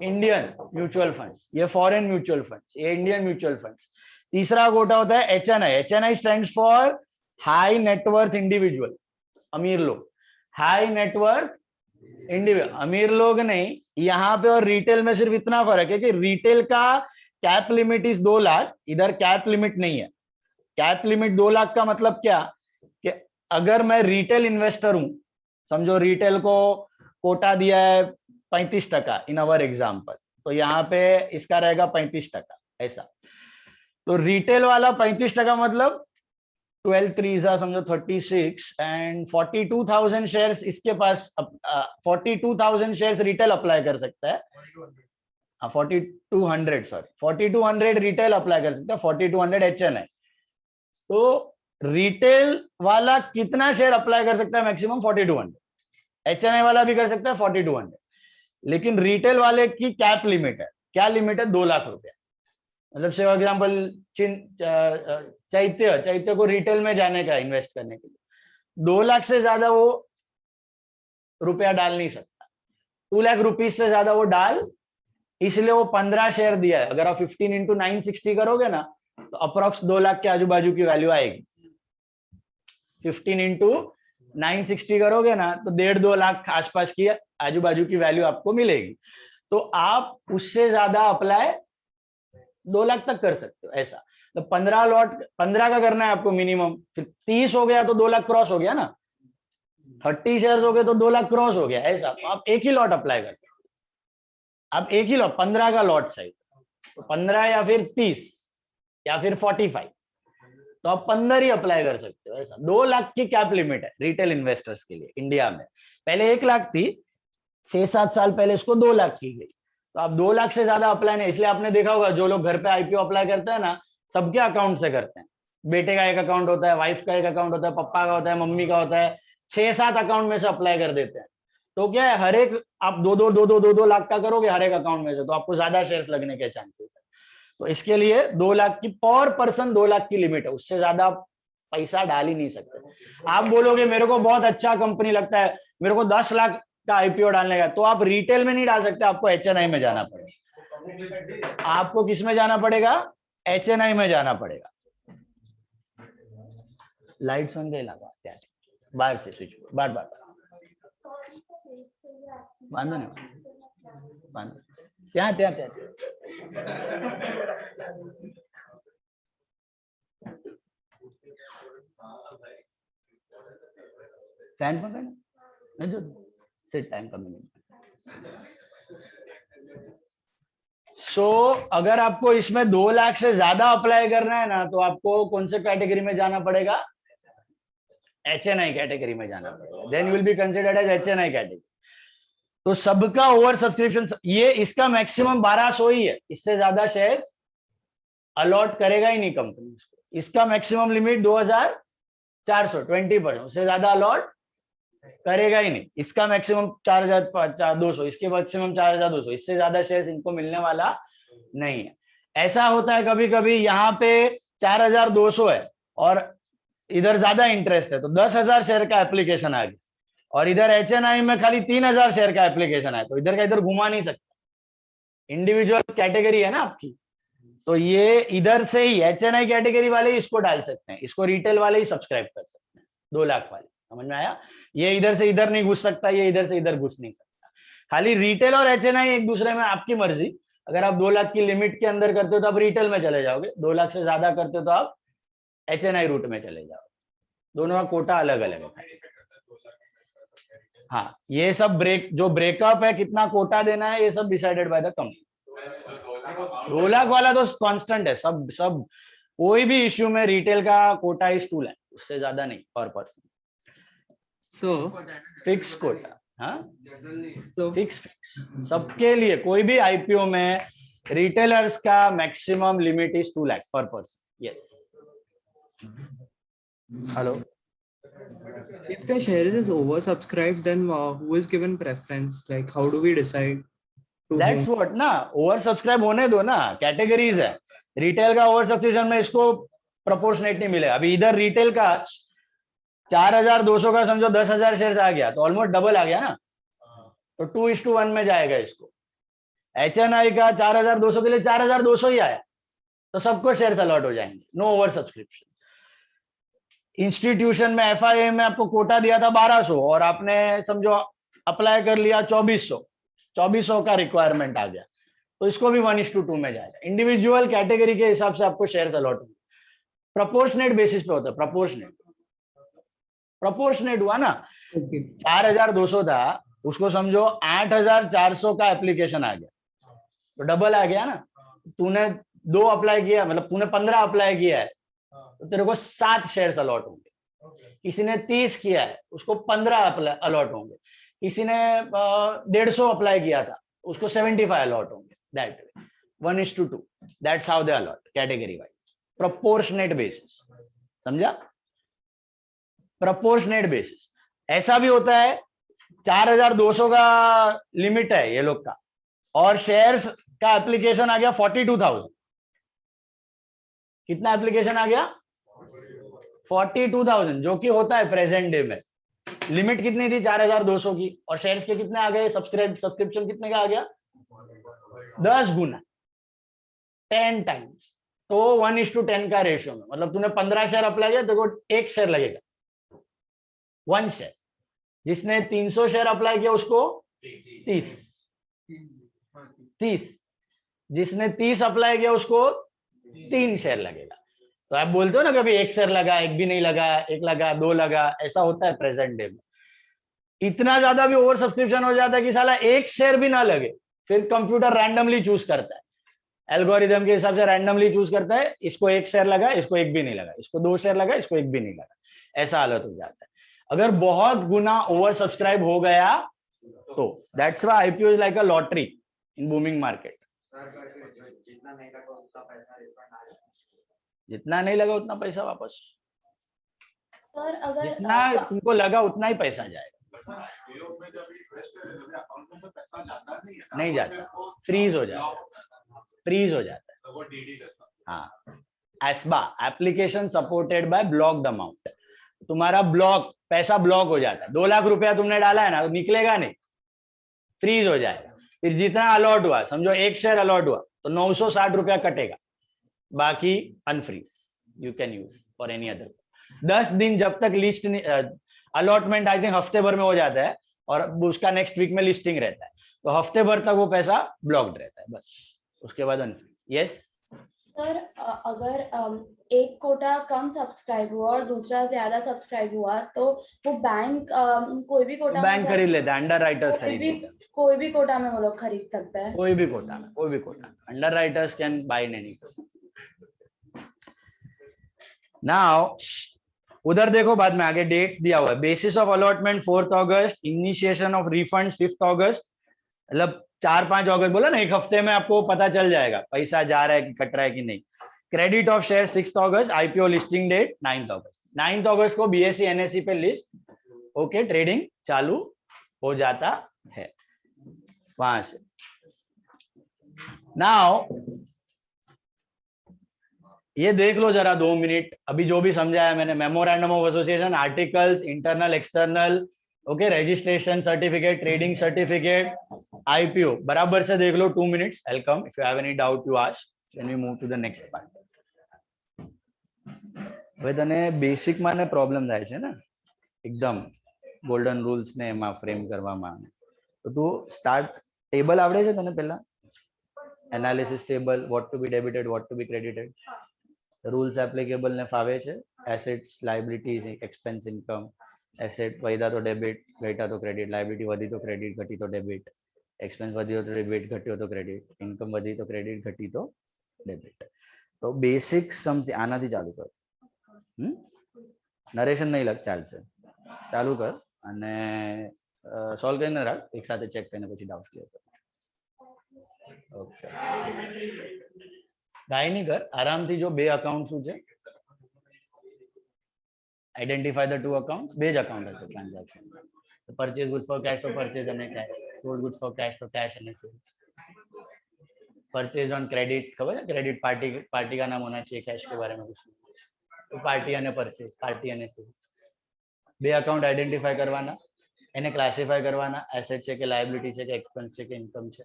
[SPEAKER 1] इंडियन म्यूचुअल फंड्स. ये फॉरेन म्यूचुअल फंड्स, ये इंडियन म्यूचुअल फंड्स. तीसरा कोटा होता है HNI. HNI stands for high net worth individual, अमीर लोग. हाई नेटवर्थ इंडिविजुअल अमीर लोग नहीं यहाँ पे, और रिटेल में सिर्फ इतना फर्क है कि रिटेल का कैप लिमिट इज 2 लाख, इधर कैप लिमिट नहीं है। कैप लिमिट 2 लाख का मतलब क्या कि अगर मैं रिटेल इन्वेस्टर हूं, समझो रिटेल को कोटा दिया है 35% इन अवर एग्जाम्पल, तो यहाँ पे इसका रहेगा 35% ऐसा। तो रिटेल वाला 35% मतलब 12 3 समझो 36 एंड 42,000 शेयर्स इसके पास, 42,000 शेयर्स रिटेल अप्लाई कर सकता है। 4200 सॉरी 4200 रिटेल अप्लाई कर सकता है, 4200 HNI। तो रिटेल वाला कितना शेयर अप्लाई कर सकता है? मैक्सिमम 4200। HNI वाला भी कर सकता है 4200, लेकिन रिटेल वाले की कैप लिमिट है। क्या लिमिट है? 2 लाख रुपया। मतलब से एग्जाम्पल चैत्य को रिटेल में जाने का इन्वेस्ट करने के लिए 2 लाख से ज्यादा वो रुपया डाल नहीं सकता। 2 लाख रुपीज से ज्यादा वो डाल, इसलिए वो 15 शेयर दिया है। अगर आप 15 इंटू 960 करोगे ना तो अप्रोक्स 2 लाख के आजू बाजू की वैल्यू आएगी। 15 इंटू 960 करोगे ना तो 1.5-2 लाख आसपास की आजू बाजू की वैल्यू आपको मिलेगी। तो आप उससे ज्यादा अप्लाई 2 लाख तक कर सकते हो ऐसा। तो 15 लॉट 15 का करना है आपको मिनिमम, फिर 30 हो गया तो 2 लाख क्रॉस हो गया ना, 30 शेयर्स हो गए तो 2 लाख क्रॉस हो गया ऐसा। तो आप एक ही लॉट अप्लाई कर सकते हो, आप एक ही लॉट 15 का लॉट साइज, तो 15 या फिर 30 या फिर 45, तो आप 15 ही अप्लाई कर सकते हो ऐसा। 2 लाख की कैप लिमिट है रिटेल इन्वेस्टर्स के लिए इंडिया में। पहले 1 लाख थी, 6-7 साल पहले इसको 2 लाख की गई। तो आप 2 लाख से ज्यादा अप्लाई नहीं, इसलिए आपने देखा होगा जो लोग घर पे आईपीओ अप्लाई करते हैं ना, सबके अकाउंट से करते हैं। बेटे का एक अकाउंट होता है, वाइफ का एक अकाउंट होता है, पप्पा का होता है, मम्मी का होता है, 6-7 अकाउंट में से अप्लाई कर देते हैं। तो क्या है, हर एक आप 2-2 लाख का करोगे हर एक अकाउंट में से, तो आपको ज्यादा शेयर्स लगने के चांसेस है। तो इसके लिए 2 लाख की पर पर्सन 2 लाख की लिमिट है, उससे ज्यादा पैसा डाल ही नहीं सकते। आप बोलोगे मेरे को बहुत अच्छा कंपनी लगता है, मेरे को 10 लाख का आईपीओ डालने का, तो आप रिटेल में नहीं डाल सकते, आपको HNI में जाना पड़ेगा। आपको किस में जाना पड़ेगा? HNI में जाना पड़ेगा। लाइट्स ऑन गई लगा बाहर से स्विच बार बार बांधो ना, बांधो ત્યાં ત્યાં ત્યાં फैन पकड़ नहीं जो सेट टाइम कमिंग। सो अगर आपको इसमें 2 लाख से ज्यादा अप्लाई करना है ना, तो आपको कौन से कैटेगरी में जाना पड़ेगा? HNI कैटेगरी में जाना पड़ेगा। Then you will be considered as HNI category. तो सबका ओवर सब्सक्रिप्शन, ये इसका मैक्सिमम 1200 ही है, इससे ज्यादा शेयर्स अलॉट करेगा ही नहीं कंपनी। इसका मैक्सिमम लिमिट 2400, 20%, उससे ज्यादा अलॉट करेगा ही नहीं। इसका मैक्सिमम 4200, इसके मैक्सिमम 4200, इससे ज्यादा शेयर्स इनको मिलने वाला नहीं है। ऐसा होता है कभी कभी यहाँ पे 4200 है और इधर ज्यादा इंटरेस्ट है, तो 10,000 शेयर का एप्लीकेशन आ गया, और इधर HNI में खाली 3,000 शेयर का एप्लीकेशन है, तो इधर का इधर घुमा नहीं सकता। इंडिविजुअल कैटेगरी है ना आपकी, तो ये इधर से ही HNI कैटेगरी वाले ही इसको डाल सकते हैं, इसको रिटेल वाले ही सब्सक्राइब कर सकते हैं, 2 लाख वाले। समझ में आया? ये इधर से इधर नहीं घुस सकता, ये इधर से इधर घुस नहीं सकता। खाली रिटेल और HNI एक दूसरे में आपकी मर्जी। अगर आप 2 लाख की लिमिट के अंदर करते हो तो आप रिटेल में चले जाओगे, 2 लाख से ज्यादा करते हो तो आप HNI रूट में चले जाओगे। दोनों का कोटा अलग अलग है। हाँ, ये सब जो ब्रेकअप है, कितना कोटा देना है, ये सब decided by the company. 2 lakh वाला तो कांस्टेंट है, सब कोई भी इश्यू में रिटेल का कोटा इज 2 लाख, उससे ज्यादा नहीं पर पर्सन।
[SPEAKER 2] So,
[SPEAKER 1] फिक्स कोटा, हाँ
[SPEAKER 2] so
[SPEAKER 1] फिक्स सबके लिए। कोई भी आईपीओ में रिटेलर्स का मैक्सिमम लिमिट इज 2 लाख पर person. Yes, hello.
[SPEAKER 2] if the share is oversubscribed, then who is given preference? Like, how do we decide? to
[SPEAKER 1] that's
[SPEAKER 2] whom?
[SPEAKER 1] What ना, over subscribe होने दो ना, कैटेगरीज है। रिटेल का over subscription में इसको proportionate नहीं मिलेगा। अभी इधर रिटेल का 4200 का समझो 10,000 शेयर आ गया, तो ऑलमोस्ट डबल आ गया ना, तो 2:1 में जाएगा इसको। HNI का 4200 के लिए 4200 ही आया, तो सबको शेयर अलॉट हो जाएंगे, नो ओवर सब्सक्रिप्शन। इंस्टीट्यूशन में FIA में आपको कोटा दिया था 1200 और आपने समझो अप्लाई कर लिया 2400 का रिक्वायरमेंट आ गया, तो इसको भी 1:2 में जाएगा। इंडिविजुअल कैटेगरी के हिसाब से आपको शेयर्स अलॉट होंगे, प्रोपोर्शनेट बेसिस पे होता है। प्रोपोर्शनेट हुआ ना,
[SPEAKER 2] Okay.
[SPEAKER 1] 4200 था, उसको समझो 8400 का एप्लीकेशन आ गया, तो डबल आ गया ना। तूने 2 अप्लाई किया, मतलब तूने 15 अप्लाई किया है, तो तेरे को 7 शेयर्स अलॉट होंगे। किसी ने 30 किया है, उसको 15 अलॉट होंगे। किसी ने 150 अप्लाई किया था, उसको 75 अलॉट होंगे। That 1:2, that's how they allot category wise, proportionate basis. समझा? Proportionate basis. ऐसा भी होता है 4200 का लिमिट है ये लोग का, और शेयर्स का एप्लीकेशन आ गया 42,000। कितना एप्लीकेशन आ गया? 42,000, जो कि होता है प्रेजेंट डे में। लिमिट कितनी थी? 4200 की, और शेयर्स के कितने आ गए? सब्सक्रिप्शन कितने का आ गया? 10 गुना, 10 टाइम्स। तो 1:10 का रेशियो में, मतलब तूने 15 शेयर अप्लाई किया, देखो 1 शेयर लगेगा, 1 शेयर। जिसने 300 शेयर अप्लाई किया उसको 30। जिसने 30 अप्लाई किया उसको 3 शेयर लगेगा। तो आप बोलते हो ना कभी 1 शेयर लगा, 1 भी नहीं लगा, 1 लगा, 2 लगा, ऐसा होता है प्रेजेंट डे में। इतना ज्यादा भी ओवर सब्सक्रिप्शन हो जाता है कि साला 1 शेयर भी ना लगे, फिर कंप्यूटर रैंडमली चूज करता है, एल्गोरिदम के हिसाब से रैंडमली चूज करता है। इसको 1 शेयर लगा, इसको 1 भी नहीं लगा, इसको 2 शेयर लगा, इसको 1 भी नहीं लगा, ऐसा हालत हो जाता है। अगर बहुत गुना ओवर सब्सक्राइब हो गया तो that's why IPO is like a lottery in booming market. जितना नहीं लगा उतना पैसा वापस,
[SPEAKER 3] सर अगर
[SPEAKER 1] जितना तुमको लगा उतना ही पैसा जाएगा। नहीं जाता, फ्रीज हो जाता है। हाँ, ASBA application supported by blocked amount. तुम्हारा पैसा ब्लॉक हो जाता है। 2 लाख रुपया तुमने डाला है ना, तो निकलेगा नहीं, फ्रीज हो जाएगा। फिर जितना अलॉट हुआ, समझो 1 शेयर अलॉट हुआ, तो 960 रुपया कटेगा, बाकी unfreeze, you can use for any other. 10 दिन जब तक लिस्ट अलॉटमेंट आई थिंक हफ्ते भर में हो जाता है, और उसका नेक्स्ट वीक में लिस्टिंग रहता है, तो हफ्ते भर तक वो पैसा ब्लॉक्ड रहता है बस, उसके बाद अनफ्रीज। यस
[SPEAKER 3] सर अगर एक कोटा कम सब्सक्राइब हुआ और दूसरा ज्यादा सब्सक्राइब हुआ, तो वो बैंक कोई भी कोटा
[SPEAKER 1] बैंक खरीद लेता है, अंडर राइटर्स खरीद लेता है,
[SPEAKER 3] कोई भी कोटा में वो लोग खरीद सकता है।
[SPEAKER 1] कोई भी quota underwriters can buy in any. Now उधर देखो, बाद में आगे डेट्स दिया हुआ है। Basis of allotment 4 August, initiation of refund 5 August, मतलब 4-5 अगस्त बोला ना, एक हफ्ते में आपको पता चल जाएगा पैसा जा रहा है कि कट रहा है कि नहीं। Credit of share 6 August, IPO listing date 9 August. 9 अगस्त को बीएसई एनएसई पे लिस्ट ओके, ट्रेडिंग चालू हो जाता है वहां से। नाउ ये देख लो जरा 2 मिनट, अभी जो भी समझाया मैंने, memorandum of association, articles, internal external, okay, registration certificate, trading certificate, IPO, बराबर से देख लो 2 minutes. Welcome, if you have any doubt you ask, then we move to the next part. હવે તને બેસિક માં ને પ્રોબ્લેમ થાય છે ને એકદમ ગોલ્ડન રૂલ્સ ને એમાં ફ્રેમ કરવામાં, તો તું સ્ટાર્ટ ટેબલ આવડે છે તને પહેલા? Analysis table, what to be debited, what to be credited, rules applicable ને ફાવે છે? Assets, liabilities, expense, income, asset વધ્યા તો ડેબિટ, ઘટ્યા તો ક્રેડિટ, લાયબિલિટી વધી તો ક્રેડિટ, ઘટી તો ડેબિટ, એક્સપેન્સ વધ્યો તો ડેબિટ, ઘટ્યો તો ક્રેડિટ, ઇન્કમ વધી તો ક્રેડિટ, ઘટી તો ડેબિટ. તો બેસિક સમજી આનાથી ચાલુ કર. નરેશન નહીં લગ, ચાલશે. ચાલુ કર અને સોલ્વ કરીને રાખ, એક સાથે ચેક કરીને પછી ડાઉટ ક્લિયર કર. ઓકે, ગાય નહીં કર, આરામથી જો. બે અકાઉન્ટ શું છે? Identify the 2 account. બે જ અકાઉન્ટ હશે transaction. Purchase goods for cash तो परचेज અને cash, sold goods for cash तो कैश અને सेल्स. परचेज ऑन क्रेडिट, खबर है? क्रेडिट पार्टी का नाम होना चाहिए, कैश के बारे में कुछ नहीं. तो पार्टी અને परचेज, पार्टी અને सेल्स. બે અકાઉન્ટ આઈડેન્ટિફાય કરવાના, એને ક્લાસિફાય કરવાના, એસેટ છે કે લાયબિલિટી છે કે એક્સપેન્સ છે કે ઇન્કમ છે,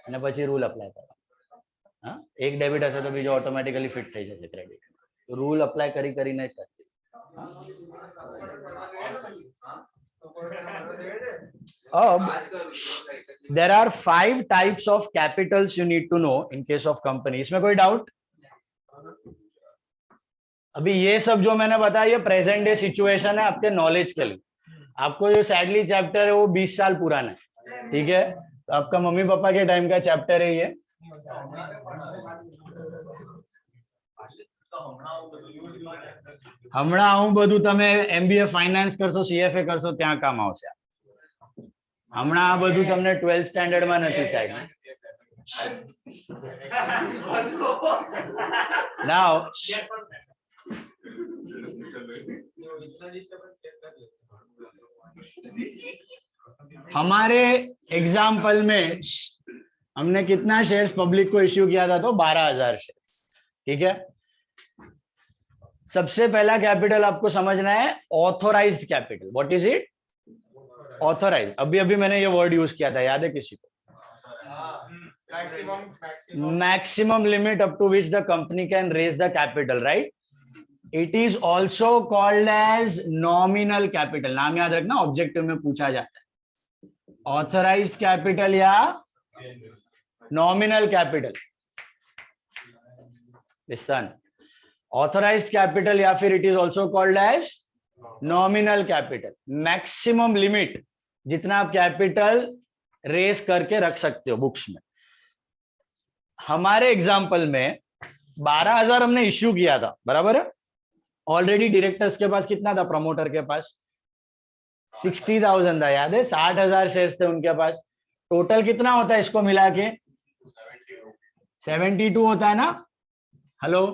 [SPEAKER 1] અને પછી રૂલ અપ્લાય કરવાનો. હા, એક ડેબિટ હશે તો બીજો ઓટોમેટિકલી ફિટ થઈ જશે ક્રેડિટ. તો રૂલ અપ્લાય કરીને જ કરશે. अब there are 5 types of capitals you need to know in case of company. इसमें कोई डाउट? अभी ये सब जो मैंने बताया ये प्रेजेंट डे सिचुएशन है आपके नॉलेज के लिए. आपको जो सैडली चैप्टर है वो 20 साल पुराना है, ठीक है? तो आपका मम्मी पापा के टाइम का चैप्टर है ये. હમણાં આવું બધું તમે MBA ફાઇનાન્સ કરશો, CFA કરશો ત્યાં કામ આવશે. હમણાં આ બધું તમને 12th સ્ટાન્ડર્ડ માં નથી સાહેબ. Now हमारे एग्जाम्पल में हमने कितना शेयर्स पब्लिक को इश्यू किया था? तो 12,000 शेयर, ठीक है? सबसे पहला कैपिटल आपको समझना है authorised capital. What is it? Authorised. अभी अभी मैंने ये वर्ड यूज किया था, याद है किसी को? Maximum limit up to which the company can raise the capital, right? It is also called as nominal capital. नाम याद रखना, ऑब्जेक्टिव में पूछा जाता है. ऑथोराइज्ड कैपिटल या nominal capital. Listen, authorised capital या फिर it is also called as nominal capital. Maximum limit जितना आप कैपिटल रेस करके रख सकते हो बुक्स में. हमारे एग्जाम्पल में 12,000 हमने इश्यू किया था, बराबर है? ऑलरेडी डायरेक्टर्स के पास कितना था? प्रमोटर के पास 60,000 था, याद है? 60,000 शेयर्स थे उनके पास. टोटल कितना होता है इसको मिला के? 72 होता है ना? हेलो.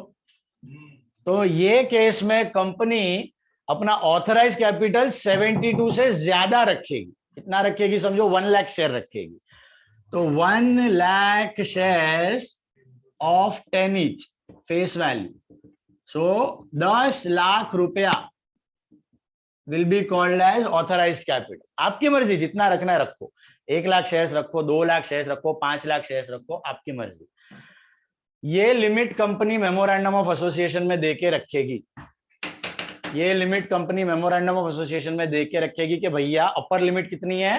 [SPEAKER 1] तो ये केस में कंपनी अपना ऑथराइज कैपिटल 72 से ज्यादा रखेगी. कितना रखेगी? समझो 1 लाख शेयर रखेगी. तो 1 lakh shares of 10 each face value. So 10 lakh रुपया will be called as authorised capital. आपकी मर्जी, जितना रखना है रखो. 1 लाख शेयर्स रखो, 2 लाख शेयर्स रखो, 5 लाख शेयर्स रखो, आपकी मर्जी. ये limit company memorandum of association में देके रखेगी. ये limit company memorandum of association में देके रखेगी कि भैया अपर लिमिट कितनी है?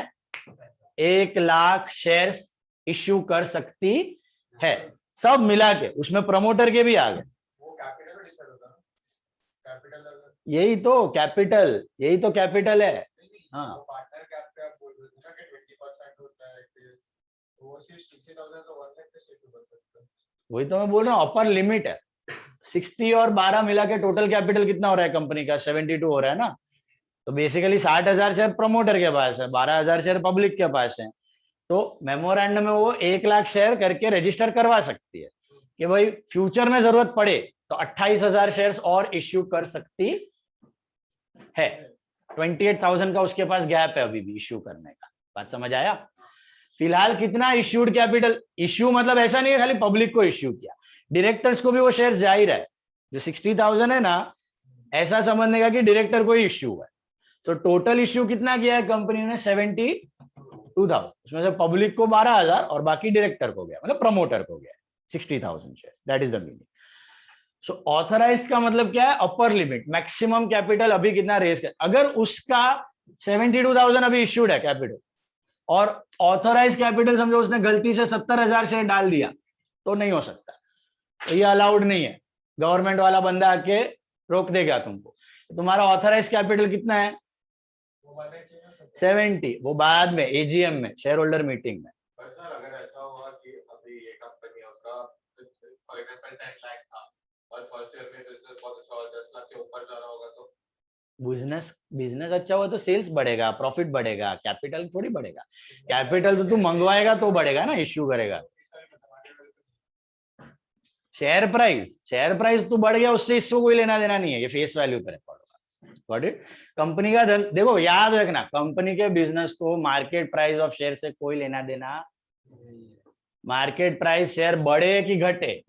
[SPEAKER 1] 1 लाख शेयर्स इश्यू कर सकती है. सब मिला के उसमें प्रमोटर के भी आ गए. यही तो कैपिटल, यही तो कैपिटल है. हाँ, वही तो मैं बोल रहा हूँ, अपर लिमिट है. 60 और 12 मिला के टोटल कैपिटल कितना हो रहा है कंपनी का? 72 हो रहा है ना? तो बेसिकली 60,000 शेयर प्रमोटर के पास है, 12,000 शेयर पब्लिक के पास है. तो मेमोरेंडम में वो 1 लाख शेयर करके रजिस्टर करवा सकती है कि भाई फ्यूचर में जरूरत पड़े तो 28,000 शेयर्स और इश्यू कर सकती है. 28,000 का उसके पास गैप है अभी भी इश्यू करने का. बात समझ आया? फिलहाल कितना इश्यूड कैपिटल? इश्यू मतलब ऐसा नहीं है खाली पब्लिक को इश्यू किया, डायरेक्टर्स को भी वो शेयर जाहिर है. जो 60,000 है ना, ऐसा समझने का कि डायरेक्टर को ही इश्यू है. तो टोटल इश्यू कितना किया है कंपनी ने? 72,000. उसमें से पब्लिक को 12,000 और बाकी डायरेक्टर को गया, मतलब प्रमोटर को गया 60,000 share. That is the meaning. So authorised का मतलब क्या है? अपर लिमिट, मैक्सिमम कैपिटल अभी कितना रेज कर. अगर उसका 72,000 अभी इश्यूड है कैपिटल और ऑथराइज कैपिटल समझो उसने गलती से 70,000 शेयर डाल दिया, तो नहीं हो सकता. तो ये अलाउड नहीं है. गवर्नमेंट वाला बंदा आके रोक देगा तुमको. तुम्हारा ऑथराइज कैपिटल कितना है? 70. वो बाद में एजीएम में, शेयर होल्डर मीटिंग में.
[SPEAKER 5] अगर ऐसा हुआ कि अभी ये कंपनी है उसका फॉर एग्जांपल 10 लाख था और फर्स्ट ईयर में बिजनेस बहुत अच्छा हुआ, 10 लाख के ऊपर जा रहा होगा, तो
[SPEAKER 1] बिजनेस अच्छा हुआ तो सेल्स बढ़ेगा, प्रॉफिट बढ़ेगा, कैपिटल थोड़ी बढ़ेगा. कैपिटल तो तू मंगवाएगा तो बढ़ेगा ना, इश्यू करेगा. शेयर प्राइस तो बढ़ गया, उससे इसको कोई लेना देना नहीं है. ये फेस वैल्यू पर रिकॉर्ड होगा. Got it? कंपनी का देखो, याद रखना, कंपनी के बिजनेस को मार्केट प्राइस ऑफ शेयर से कोई लेना देना. मार्केट प्राइस शेयर बढ़े कि घटे,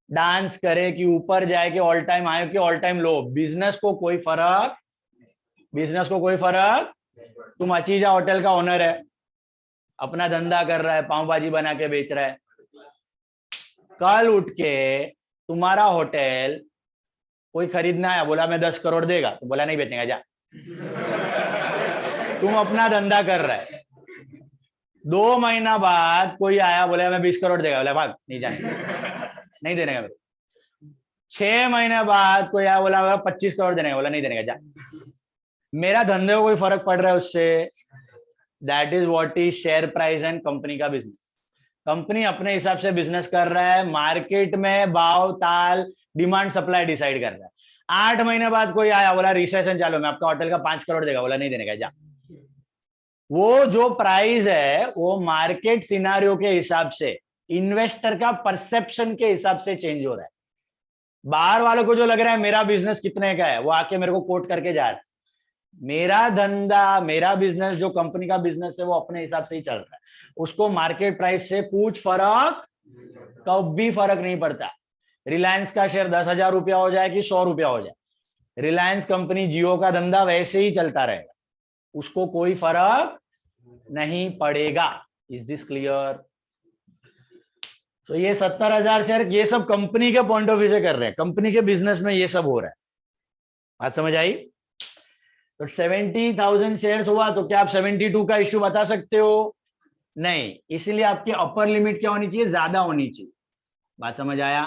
[SPEAKER 1] डांस करे कि ऊपर जाए कि ऑल टाइम हाई कि ऑल टाइम लो, बिजनेस को कोई फर्क. तुम अचीजा होटल का ओनर है, अपना धंधा कर रहा है, पाव भाजी बना के बेच रहा है. कल उठ के तुम्हारा होटल कोई खरीदना है, बोला मैं 10 करोड़ देगा, तो बोला नहीं बेचेगा, जा. तुम अपना धंधा कर रहा है, 2 महीना बाद कोई आया बोले मैं 20 करोड़ देगा, बोला भाग नहीं जाने, नहीं देने का मेरे। 6 महीने बाद कोई आया बोला 25 करोड़ देने का, बोला नहीं देने का, जा। मेरा धंधे को कोई फर्क पड़ रहा है उससे? That is what is share price and company का बिजनेस। कंपनी अपने हिसाब से बिजनेस कर रहा है, मार्केट में भाव ताल डिमांड सप्लाई डिसाइड कर रहा है। 8 महीने बाद कोई आया बोला रिसेशन चालू, मैं आपका होटल का 5 करोड़ देगा, बोला नहीं देने का, जा। वो जो प्राइस है वो मार्केट सिनारियो के हिसाब से, इन्वेस्टर का परसेप्शन के हिसाब से चेंज हो रहा है। बाहर वालों को जो लग रहा है मेरा बिजनेस कितने का है, वो आके मेरे को कोट करके जा रहा है। मेरा धंधा, मेरा बिजनेस, जो कंपनी का बिजनेस है वो अपने हिसाब से ही चल रहा है। उसको मार्केट प्राइस से कुछ फर्क, कभी फर्क नहीं पड़ता। रिलायंस का शेयर 10,000 रुपया हो जाए कि 100 रुपया हो जाए, रिलायंस कंपनी, जियो का धंधा वैसे ही चलता रहेगा, उसको कोई फर्क नहीं पड़ेगा। Is this clear? तो ये 70,000 शेयर, ये सब कंपनी के पॉइंट ऑफ व्यू से कर रहे हैं, कंपनी के बिजनेस में ये सब हो रहा है। बात समझ आई? तो 70,000 शेयर्स हुआ तो क्या आप 72 का इश्यू बता सकते हो? नहीं, इसलिए आपकी अपर लिमिट क्या होनी चाहिए? ज्यादा होनी चाहिए। बात समझ आया?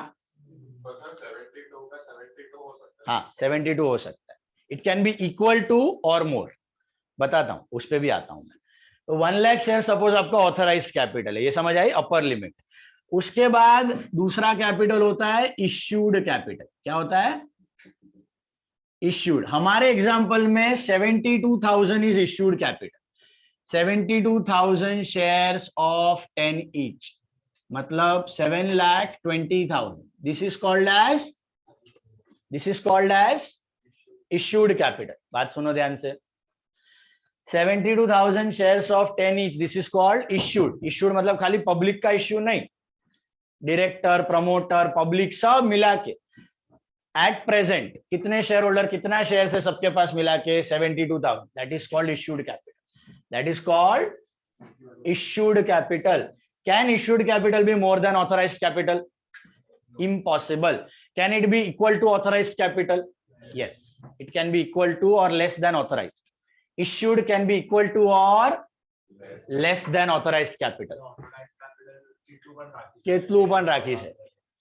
[SPEAKER 5] तो सर 72 का 72 हो सकता है।
[SPEAKER 1] हाँ, 72 हो सकता है। It can be equal to और मोर, बताता हूं, उस पर भी आता हूं मैं। तो 1 लाख शेयर सपोज आपका ऑथराइज्ड कैपिटल है, ये समझ आई अपर लिमिट। उसके बाद दूसरा कैपिटल होता है इश्यूड कैपिटल। क्या होता है? इश्यूड। हमारे एग्जांपल में 72,000 is issued capital. 72,000 shares of 10 each, मतलब 7,20,000। This is called as issued capital. बात सुनो ध्यान से। 72,000 shares of 10 each, this is called issued. Issued मतलब खाली पब्लिक का इश्यू नहीं, डायरेक्टर, प्रमोटर, पब्लिक सब मिला के। एट प्रेजेंट कितने शेयर होल्डर, कितना शेयर है सबके पास मिला के? 72,000। That is called issued capital. That is called issued capital. Can issued capital B more than authorised capital? Impossible. Can it be equal to authorized capital? Yes, it can be equal to or less than authorized. Issued can be equal to or less than authorized capital. કેટલું પણ રાખી છે,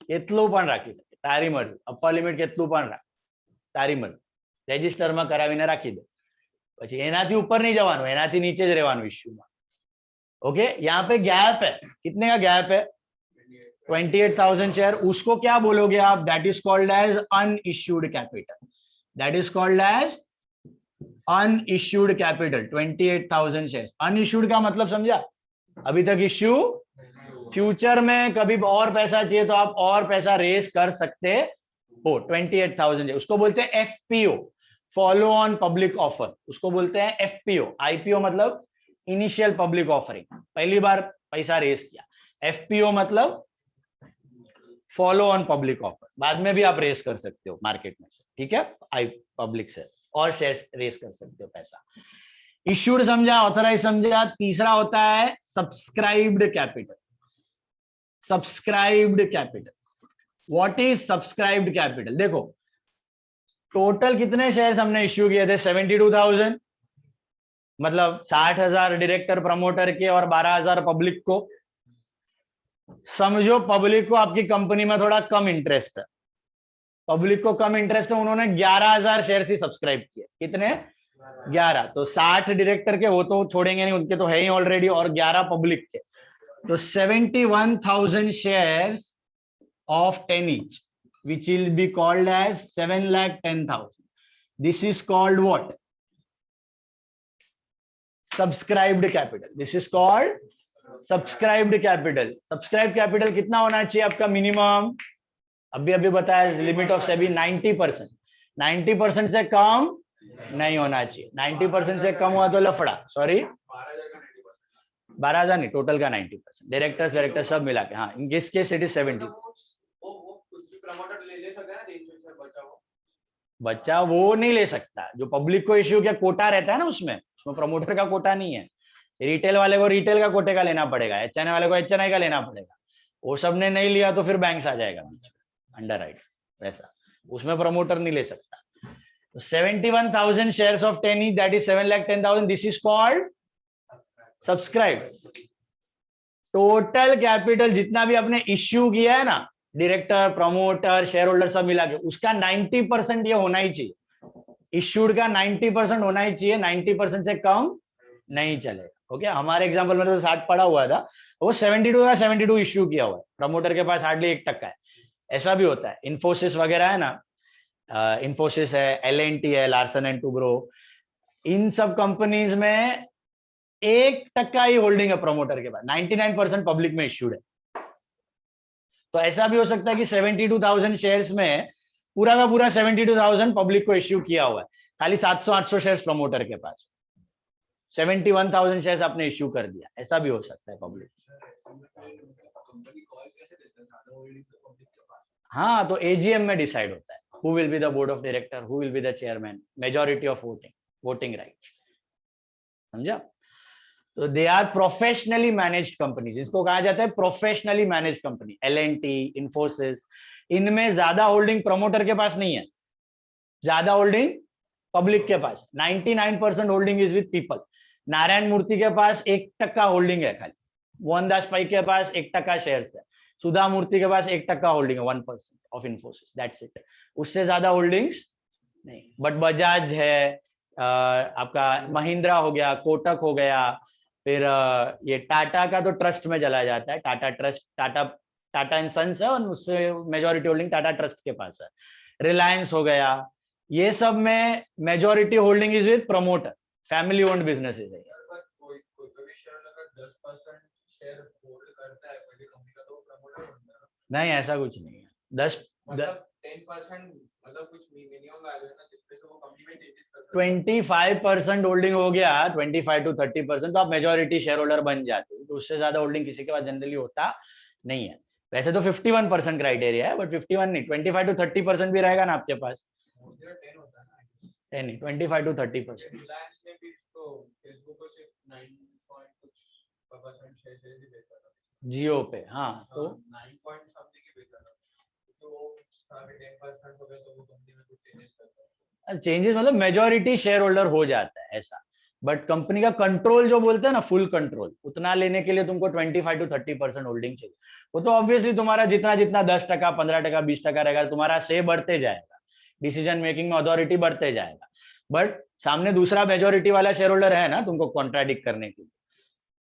[SPEAKER 1] કેટલું પણ રાખી છે, તારી મરજી. Upper limit કેટલું પણ રાખ, તારી મરજી. રજિસ્ટરમાં કરાવીને રાખી દે, પછી એનાથી ઉપર નહીં જવાનું, એનાથી નીચે જ રહેવાનું ઇશ્યુમાં. ओके, यहाँ पे गैप है, कितने का गैप है? 28,000 शेयर। उसको क्या बोलोगे आप? That is called as unissued capital. That is called as unissued capital. 28,000 share. Unissued का मतलब समझा? अभी तक इश्यू, फ्यूचर में कभी और पैसा चाहिए तो आप और पैसा रेस कर सकते हो। 28,000 उसको बोलते हैं FPO, follow on public offer. उसको बोलते हैं एफपीओ। आईपीओ मतलब इनिशियल पब्लिक ऑफरिंग, पहली बार पैसा रेस किया। एफपीओ मतलब फॉलो ऑन पब्लिक ऑफर, बाद में भी आप रेस कर सकते हो मार्केट में से, ठीक है? आई पब्लिक से और शेयर रेस कर सकते हो पैसा। इश्यूड समझा, ऑथराइज समझा। तीसरा होता है subscribed capital. Subscribed capital, what is subscribed capital? देखो टोटल कितने शेयर्स हमने इश्यू किए थे? 72,000, मतलब 60,000 डायरेक्टर प्रमोटर के और 12,000 पब्लिक को। समझो पब्लिक को आपकी कंपनी में थोड़ा कम इंटरेस्ट है, पब्लिक को कम इंटरेस्ट है, उन्होंने 11,000 शेयर ही सब्सक्राइब किए। कितने? 11। तो 60 डायरेक्टर के वो तो छोड़ेंगे नहीं, उनके तो है ही ऑलरेडी, और 11 पब्लिक के, तो 71,000 shares of 10 each, which will be called as 7,10,000. This is called what? Subscribed capital. This is called subscribed capital. Subscribe capital कितना होना चाहिए आपका मिनिमम? अभी अभी बताया लिमिट ऑफ सेबी 90%। 90% से कम नहीं होना चाहिए। 90% से कम हुआ तो लफड़ा। सॉरी, 12,000 नहीं, टोटल का 90%, डायरेक्टर सब मिला के। हाँ, in this case it is 70। बच्चा वो नहीं ले सकता, जो पब्लिक को इश्यू किया कोटा रहता है ना, उसमें प्रमोटर का कोटा नहीं है। रिटेल वाले को रिटेल का कोटे का लेना पड़ेगा, एचएनआई वाले को एचएनआई का लेना पड़ेगा। वो सबने नहीं लिया तो फिर बैंक्स आ जाएगा अंडर राइट, वैसा उसमें प्रमोटर नहीं ले सकता। तो 71,000 shares of 10 each, that is 7,10,000. This is called subscribe. Total capital जितना भी आपने इश्यू किया है ना, डायरेक्टर, प्रमोटर, शेयर होल्डर सब मिला के, उसका 90% ये होना ही चाहिए। इश्यूड का 90% होना ही चाहिए, 90% से कम नहीं चलेगा। ओके, हमारे एग्जांपल में तो 60 पड़ा हुआ था, वो 72 का 72 इश्यू किया हुआ है, प्रमोटर के पास हार्डली 1% है। ऐसा भी होता है। इन्फोसिस वगैरह है ना, इन्फोसिस है, L&T है, लार्सन एंड टुब्रो, इन सब कंपनीज में 1% ही होल्डिंग है प्रमोटर के पास, 99% पब्लिक में इश्यूड है। तो ऐसा भी हो सकता है कि 72,000 शेयर्स में पूरा का पूरा 72,000 पब्लिक को इश्यू किया हुआ है, खाली 700-800 शेयर्स प्रमोटर के पास, 71,000 शेयर्स आपने इश्यू कर दिया। ऐसा भी हो सकता है पब्लिक। हाँ, तो AGM में डिसाइड होता है who will be the board of director, who will be the chairman, majority of voting rights. समझा? तो they are professionally managed companies, इसको कहा जाता है professionally managed company. L&T, Infosys, इनमें ज्यादा होल्डिंग प्रमोटर के पास नहीं है, ज्यादा होल्डिंग पब्लिक के पास। 99% holding is with people. Narayana Murthy के पास 1% होल्डिंग है खाली, मोहनदास पै के पास 1% शेयर्स है, सुधा मूर्ति के पास 1% होल्डिंग है, 1% ऑफ इन्फोसिस, दैट्स इट। उससे ज्यादा होल्डिंग्स नहीं। बट बजाज है, आपका महिंद्रा हो गया, कोटक हो गया, फिर ये टाटा का तो ट्रस्ट में चला जाता है, Tata trust, Tata and sons है, और उससे मेजॉरिटी होल्डिंग टाटा ट्रस्ट के पास है। रिलायंस हो गया, ये सब में majority holding is with promoter, family owned businesses है। नहीं, ऐसा कुछ नहीं है। 10%
[SPEAKER 5] मतलब कुछ मिनिमम वैल्यू है ना जिसपे से वो कंपनी में चेंजेस कर सकते
[SPEAKER 1] 25% होल्डिंग हो गया, 25 to 30%, तो आप मेजॉरिटी शेयर होल्डर बन जाते हो। तो उससे ज्यादा होल्डिंग किसी के पास जनरली होता नहीं है। वैसे तो 51% क्राइटेरिया है, बट 51 नहीं, 25 to 30% भी रहेगा ना आपके पास। 10 नहीं, 25 to 30%।
[SPEAKER 5] रिलायंस ने भी तो फेसबुक को सिर्फ 9% शेयर ही बेचा था
[SPEAKER 1] जियो पे। हाँ, तो
[SPEAKER 5] 9 पॉइंट समथिंग ही बेचा था, तो वो 10% हो गया, तो वो कंपनी में कुछ चेंजेस करता है।
[SPEAKER 1] चेंजेस मतलब मेजॉरिटी शेयर होल्डर हो जाता है ऐसा। बट कंपनी का कंट्रोल जो बोलते हैं ना, फुल कंट्रोल, उतना लेने के लिए तुमको 25 to 30% होल्डिंग चाहिए। वो तो ऑब्वियसली तुम्हारा जितना जितना 10%, 15%, 20% रहेगा, तुम्हारा से बढ़ते जाएगा, डिसीजन मेकिंग में अथॉरिटी बढ़ते जाएगा। बट सामने दूसरा मेजोरिटी वाला शेयर होल्डर है ना तुमको कॉन्ट्राडिक्ट करने के लिए,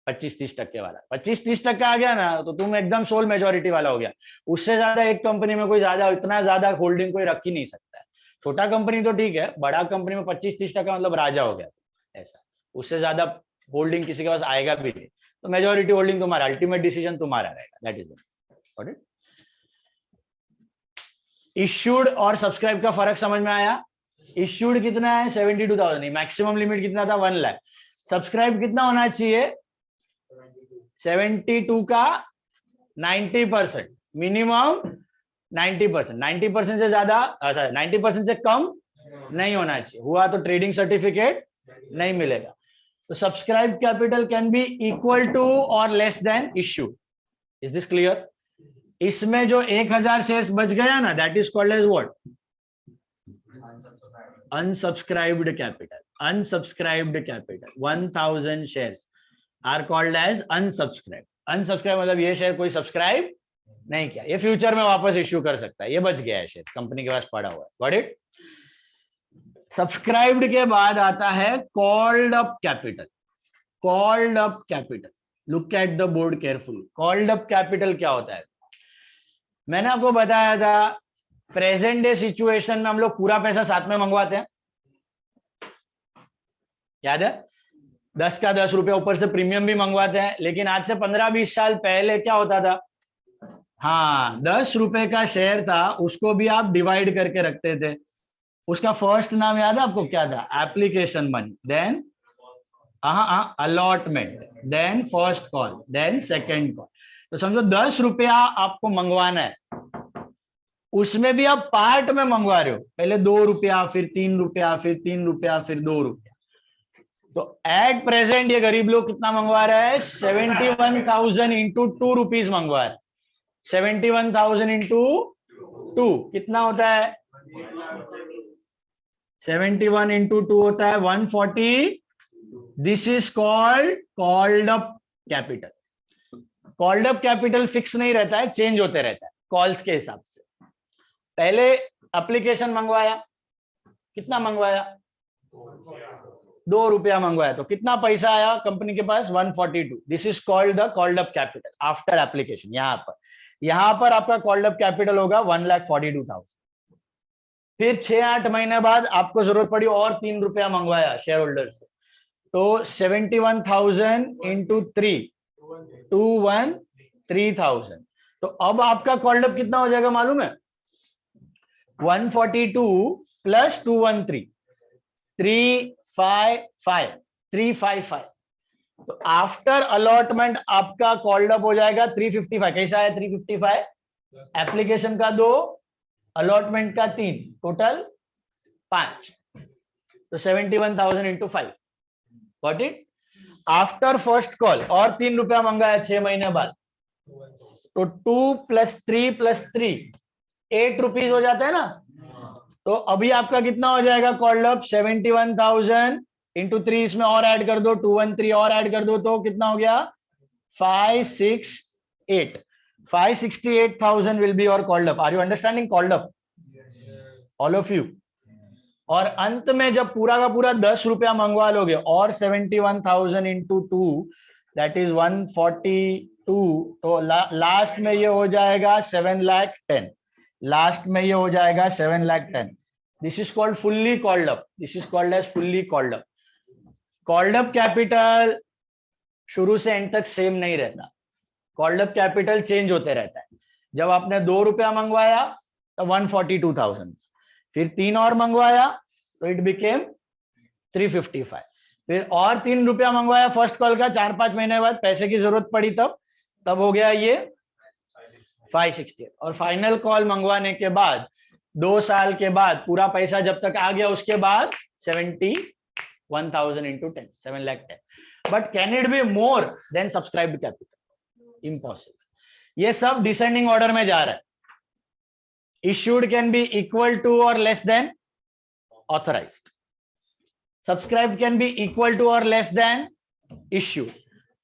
[SPEAKER 1] 25-30% वाला, 25-30% आ गया ना, तो तुम एकदम सोल मेजोरिटी वाला हो गया। उससे ज्यादा एक कंपनी में कोई ज्यादा इतना ज्यादा होल्डिंग कोई रख ही नहीं सकता है। छोटा कंपनी तो ठीक है, बड़ा कंपनी में 25-30% मतलब राजा हो गया ऐसा। उससे ज्यादा होल्डिंग किसी के पास आएगा भी नहीं, तो मेजोरिटी होल्डिंग तुम्हारा, अल्टीमेट डिसीजन तुम्हारा रहेगा। That is it. इश्यूड और सब्सक्राइब का फर्क समझ में आया? इश्यूड कितना है? 72,000 नहीं, मैक्सिमम लिमिट कितना था? 1 लाख। सब्सक्राइब कितना होना चाहिए? 72 का 90%, मिनिमम 90%। 90% से ज्यादा, 90% से कम नहीं होना चाहिए। हुआ तो ट्रेडिंग सर्टिफिकेट नहीं मिलेगा। तो subscribe capital can be equal to और less than issue. Is this clear? इसमें जो 1000 शेयर्स बच गया ना, that is called as what? Unsubscribed capital. Unsubscribed capital 1000 shares are called as unsubscribe. Unsubscribe मतलब ये शेयर कोई सब्सक्राइब नहीं किया, ये फ्यूचर में वापस इश्यू कर सकता है, ये बच गया है शेयर, कंपनी के पास पड़ा हुआ है। Got it? सब्सक्राइब्ड के बाद आता है called up capital. Called up capital, look at the board carefully. Called up capital क्या होता है? मैंने आपको बताया था प्रेजेंट डे सिचुएशन में हम लोग पूरा पैसा साथ में मंगवाते हैं, याद है? 10 का 10 रुपया ऊपर से प्रीमियम भी मंगवाते हैं। लेकिन आज से 15-20 साल पहले क्या होता था? हाँ, 10 रुपए का शेयर था, उसको भी आप डिवाइड करके रखते थे। उसका फर्स्ट नाम याद है आपको क्या था? Application money, then allotment, then first call, then second call. तो समझो 10 रुपया आपको मंगवाना है, उसमें भी आप पार्ट में मंगवा रहे हो, पहले 2 रुपया, फिर 3 रुपया, फिर 3 रुपया, फिर 2 रुपया। तो एट प्रेजेंट ये गरीब लोग कितना मंगवा रहा है? 71,000 इंटू 2 रुपीज मंगवा रहे हैं। 71,000 इंटू 2 कितना होता है? 71 इंटू 2 होता है 140। This is called up capital. Called up capital fix नहीं रहता है, चेंज होते रहता है कॉल्स के हिसाब से। पहले एप्लीकेशन मंगवाया, कितना मंगवाया, 2 रुपया मंगवाया, तो कितना पैसा आया कंपनी के पास, 142। This is called the called up capital after application. यहां पर आपका कॉल्ड अप कैपिटल होगा 1,42,000। फिर 6-8 महीने बाद आपको जरूरत पड़ी और 3 रुपया मंगवाया शेयर होल्डर से, तो 71,000 इंटू 3, 213,000। तो अब आपका कॉल्ड अप कितना हो जाएगा मालूम है, 142 प्लस 213, 355। तो आफ्टर अलॉटमेंट आपका कॉल्ड अप हो जाएगा 355। कैसा है 355, एप्लीकेशन का 2, अलॉटमेंट का 3, टोटल 5, तो 71,000 into 5, got it. After first call और 3 रुपया मंगाया 6 महीने बाद, तो 2 + 3 + 3 8 रुपीज हो जाता है ना। तो अभी आपका कितना हो जाएगा कॉल्ड अप, 71,000 इंटू 3, इसमें और ऐड कर दो, 213 और ऐड कर दो, तो कितना हो गया 568। 568,000 will be your called up. Are you understanding called up? All of you. और अंत में जब पूरा का पूरा 10 रुपया मंगवा लोगे और 71,000 इंटू 2 दैट इज 142, तो लास्ट में ये हो जाएगा 7,10,000। लास्ट में ये हो जाएगा 7,10,000। This is called fully called up. This is called as fully called up. Called up capital शुरू से एंड तक सेम नहीं रहता, कॉल्ड अप कैपिटल चेंज होते रहता है। जब आपने 2 रुपया मंगवाया तो 142,000, फिर 3 और मंगवाया तो इट बिकेम 355, फिर और 3 रुपया मंगवाया फर्स्ट कॉल का, 4-5 महीने बाद पैसे की जरूरत पड़ी तब हो गया ये 568। और फाइनल कॉल मंगवाने के बाद 2 साल के बाद पूरा पैसा जब तक आ गया, उसके बाद 71,000 into 10, 7,10,000। But can it be more than subscribed capital? Impossible. ये सब डिसेंडिंग ऑर्डर में जा रहा है। Issued can be equal to और less than authorised, subscribed can be equal to और less than issued,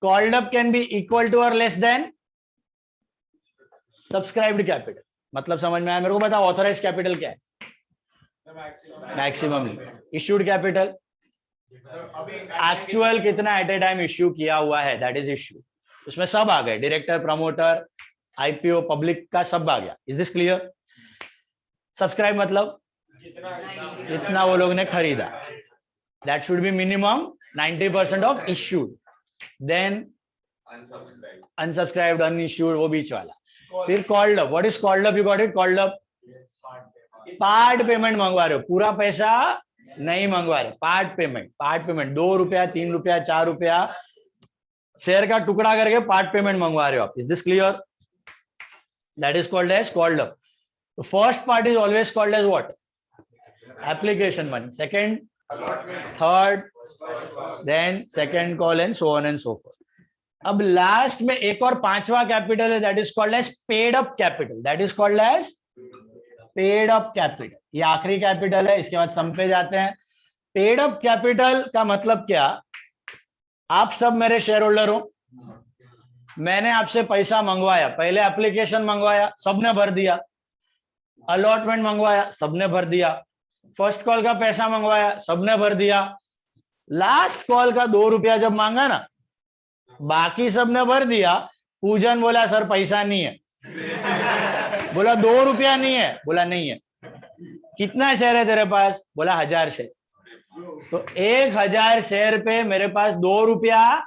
[SPEAKER 1] called up can be equal to और less than subscribed capital. मतलब समझ में आया मेरे को? बताओ ऑथराइज कैपिटल क्या है? Maximum limit. Issued capital actual कितना एट ए टाइम इश्यू किया हुआ है, दैट इज इश्यू। उसमें सब आ गए, डायरेक्टर, प्रमोटर, आईपीओ, पब्लिक का सब आ गया। Is this clear? सब्सक्राइब मतलब जितना वो लोग ने खरीदा, that should be minimum 90% of issued, then unsubscribed, unissued, वो बीच वाला। फिर called up. What is called up? You got it? Called up part payment मंगवा रहे हो, पूरा पैसा नहीं मंगवा रहे, पार्ट पेमेंट। पार्ट पेमेंट 2 रुपया, 3 रुपया, 4 रुपया शेयर का टुकड़ा करके पार्ट पेमेंट मंगवा रहे हो आप। Is this clear? That is called as called up. The first part is always called as what? Application money. Second, third, then second call and so on and so forth. अब last में एक और 5वां capital है, that is called as paid up capital. That is called as paid up capital. ये आखिरी capital है, इसके बाद सम पे जाते हैं। पेड अप कैपिटल का मतलब क्या? आप सब मेरे शेयर होल्डर हो, मैंने आपसे पैसा मंगवाया, पहले एप्लीकेशन मंगवाया, सबने भर दिया, अलॉटमेंट मंगवाया, सबने भर दिया, फर्स्ट कॉल का पैसा मंगवाया, सबने भर दिया, लास्ट कॉल का 2 रुपया जब मांगा ना, बाकी सबने भर दिया। पूजन बोला सर पैसा नहीं है। बोला 2 रुपया नहीं है? बोला नहीं है। कितना शेयर है तेरे पास? बोला 1000 शेयर। तो 1000 शेयर पे मेरे पास 2 रुपया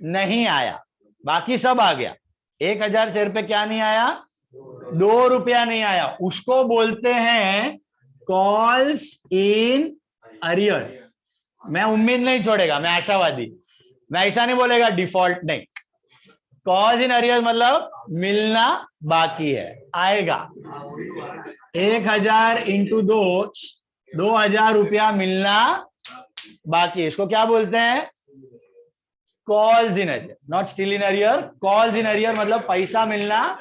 [SPEAKER 1] नहीं आया, बाकी सब आ गया। 1000 शेयर पे क्या नहीं आया? 2 रुपया नहीं आया। उसको बोलते हैं कॉल्स इन अरियर। मैं उम्मीद नहीं छोड़ेगा, मैं आशावादी, मैं ऐसा नहीं बोलेगा डिफॉल्ट नहीं। कॉल्स इन अरियर मतलब मिलना बाकी है, आएगा। 1000 इंटू 2, 2000 रुपया मिलना बाकी है। इसको क्या बोलते हैं? Calls in arrear, not still in arrear. Calls in arrear मतलब पैसा मिलना।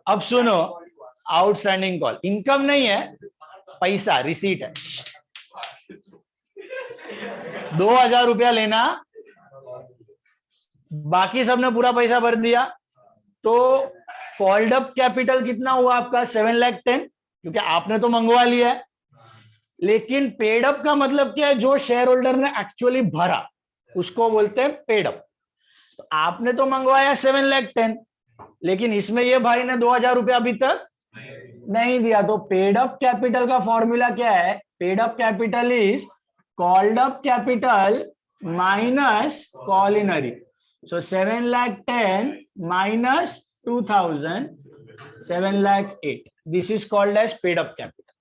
[SPEAKER 1] अब सुनो, आउटस्टैंडिंग कॉल इनकम नहीं है, पैसा रिसीट है। 2000 रुपया लेना, बाकी सबने पूरा पैसा भर दिया, तो कॉल्ड अप कैपिटल कितना हुआ आपका 7,10,000, क्योंकि आपने तो मंगवा लिया है। लेकिन पेड अप का मतलब क्या है, जो शेयर होल्डर ने एक्चुअली भरा उसको बोलते हैं पेड अप। तो आपने तो मंगवाया 7,10,000, लेकिन इसमें ये भाई ने 2,000 रुपया अभी तक नहीं दिया। तो पेड अप कैपिटल का फॉर्मूला क्या है, paid up capital is called up capital minus call in arrear. So 7,10,000 minus 2,000, 7,08,000, this is called as paid up capital,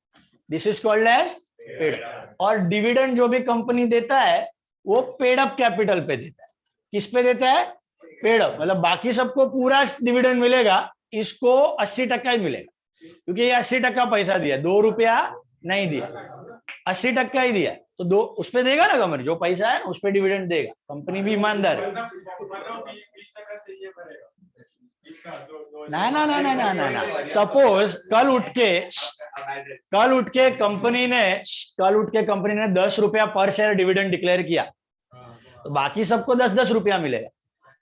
[SPEAKER 1] this is called as paid up. और डिविडेंड जो भी company देता है वो paid up capital पे देता है। किस पे देता है, पेड अप, मतलब बाकी सबको पूरा डिविडेंड मिलेगा, इसको 80% ही मिलेगा, क्योंकि ये 80% पैसा दिया, 2 रुपया नहीं दिया, 80% ही दिया, तो 2 उस पे देगा ना कंपनी, जो पैसा है उस पे डिविडेंड देगा, कंपनी भी ईमानदार है। ना ना ना ना ना ना ना, सपोज कल उठ के कंपनी ने 10 रुपया पर शेयर डिविडेंड डिक्लेयर किया, तो बाकी सबको 10-10 रुपया मिलेगा,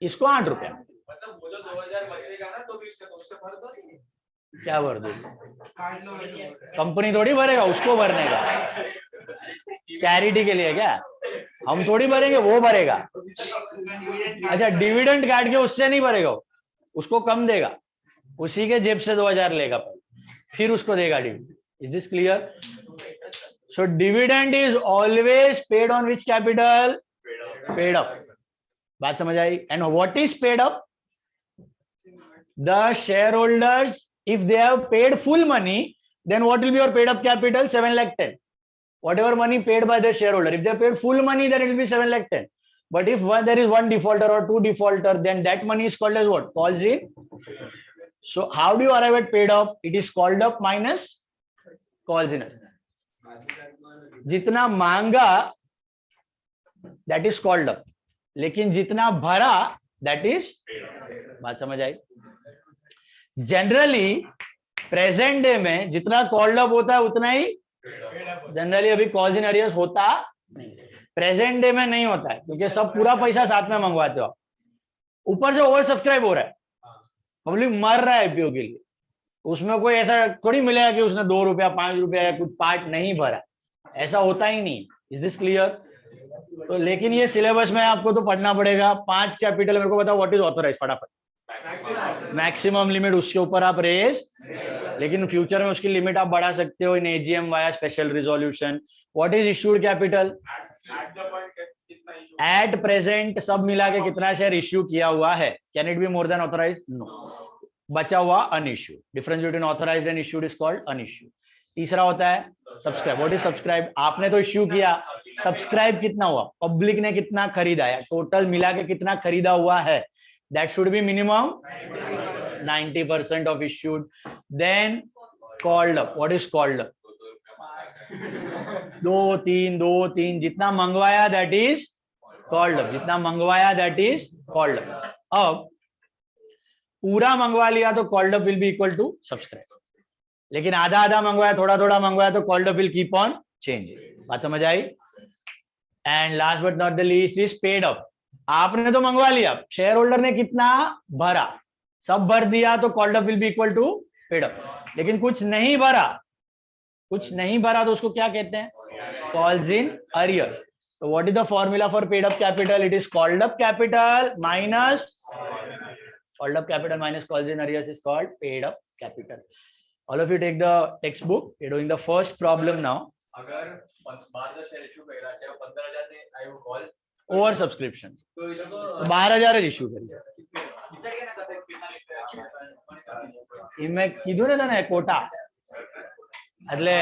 [SPEAKER 1] इसको 8 रुपया।
[SPEAKER 5] मतलब वो जो 2,000 बचेगा ना, तो भी उसके भर दो नहीं।
[SPEAKER 1] क्या भर दो, कंपनी थोड़ी भरेगा, उसको भरने का, चैरिटी के लिए क्या, हम थोड़ी भरेंगे, वो भरेगा। अच्छा, डिविडेंड काट के उससे नहीं भरेगा, उसको कम देगा, उसी के जेब से 2,000 लेगा, फिर उसको देगा dividend. Is this clear? So dividend is always paid on which capital, paid up. बात समझ आई? And what is paid up? The share holders, if they have paid full money, then what will be your paid up capital? 7,10,000. Whatever money paid by the shareholder, if they paid full money, then it will be 7,10,000. But if there is one defaulter or two defaulter, then that money is called as what? Calls in. So how do you arrive at paid up? It is called up minus calls in. जितना मांगा that is called up, लेकिन जितना भरा that is, बात समझ आई? Generally present day में जितना called up होता है उतना ही जनरली अभी कॉल्स इन अरियर्स होता नहीं, प्रेजेंट डे में नहीं होता है, क्योंकि सब पूरा पैसा साथ में मंगवाते हो। ऊपर से ओवर सब्सक्राइब हो रहा है, पब्लिक मर रहा है आईपीओ के लिए, उसमें कोई ऐसा थोड़ी मिलेगा कि उसने 2 रुपया 5 रुपया या कुछ पार्ट नहीं भरा, ऐसा होता ही नहीं। Is this clear? तो लेकिन ये सिलेबस में आपको तो पढ़ना पड़ेगा। 5 कैपिटल मेरे को बताओ, व्हाट इज ऑथराइज, फटाफट। मैक्सिमम लिमिट, उसके ऊपर आप रेज, लेकिन फ्यूचर में उसकी लिमिट आप बढ़ा सकते हो in AGM via special resolution. What is issued capital? At present सब मिला के कितना शेयर इश्यू किया हुआ है। Can it be more than authorised? No. बचा हुआ unissued. Difference between authorised and issued is called unissued. तीसरा होता है सब्सक्राइब। What is subscribe? आपने तो इश्यू किया, सब्सक्राइब कितना हुआ, पब्लिक ने कितना खरीदा है, टोटल मिला के कितना खरीदा हुआ है, that should be minimum 90% of issued. Then called up. What is called up? 2-3 जितना मंगवाया that is called up, जितना मंगवाया that is called up. अब पूरा मंगवा लिया तो called up will be equal to subscribe, लेकिन आधा आधा मंगवाया, थोड़ा थोड़ा मंगवाया तो called up will keep on changing. बात समझ आई? And last but not the least is paid up. आपने तो मंगवा लिया, शेयर होल्डर ने कितना भरा, सब भर दिया, तो called up will be equal to paid up. लेकिन कुछ नहीं भरा तो उसको क्या कहते हैं? Calls in arrear. तो what is the formula for paid up capital? It is called up capital minus calls in arrears is called paid up capital. All of you take the text book, you doing the first problem now.
[SPEAKER 5] अगर 12,000 share issue करेगा, चाहे 15,000 ने I would call
[SPEAKER 1] over subscription, तो 12,000 issue करिए। मैं कीधું ને તને quota, એટલે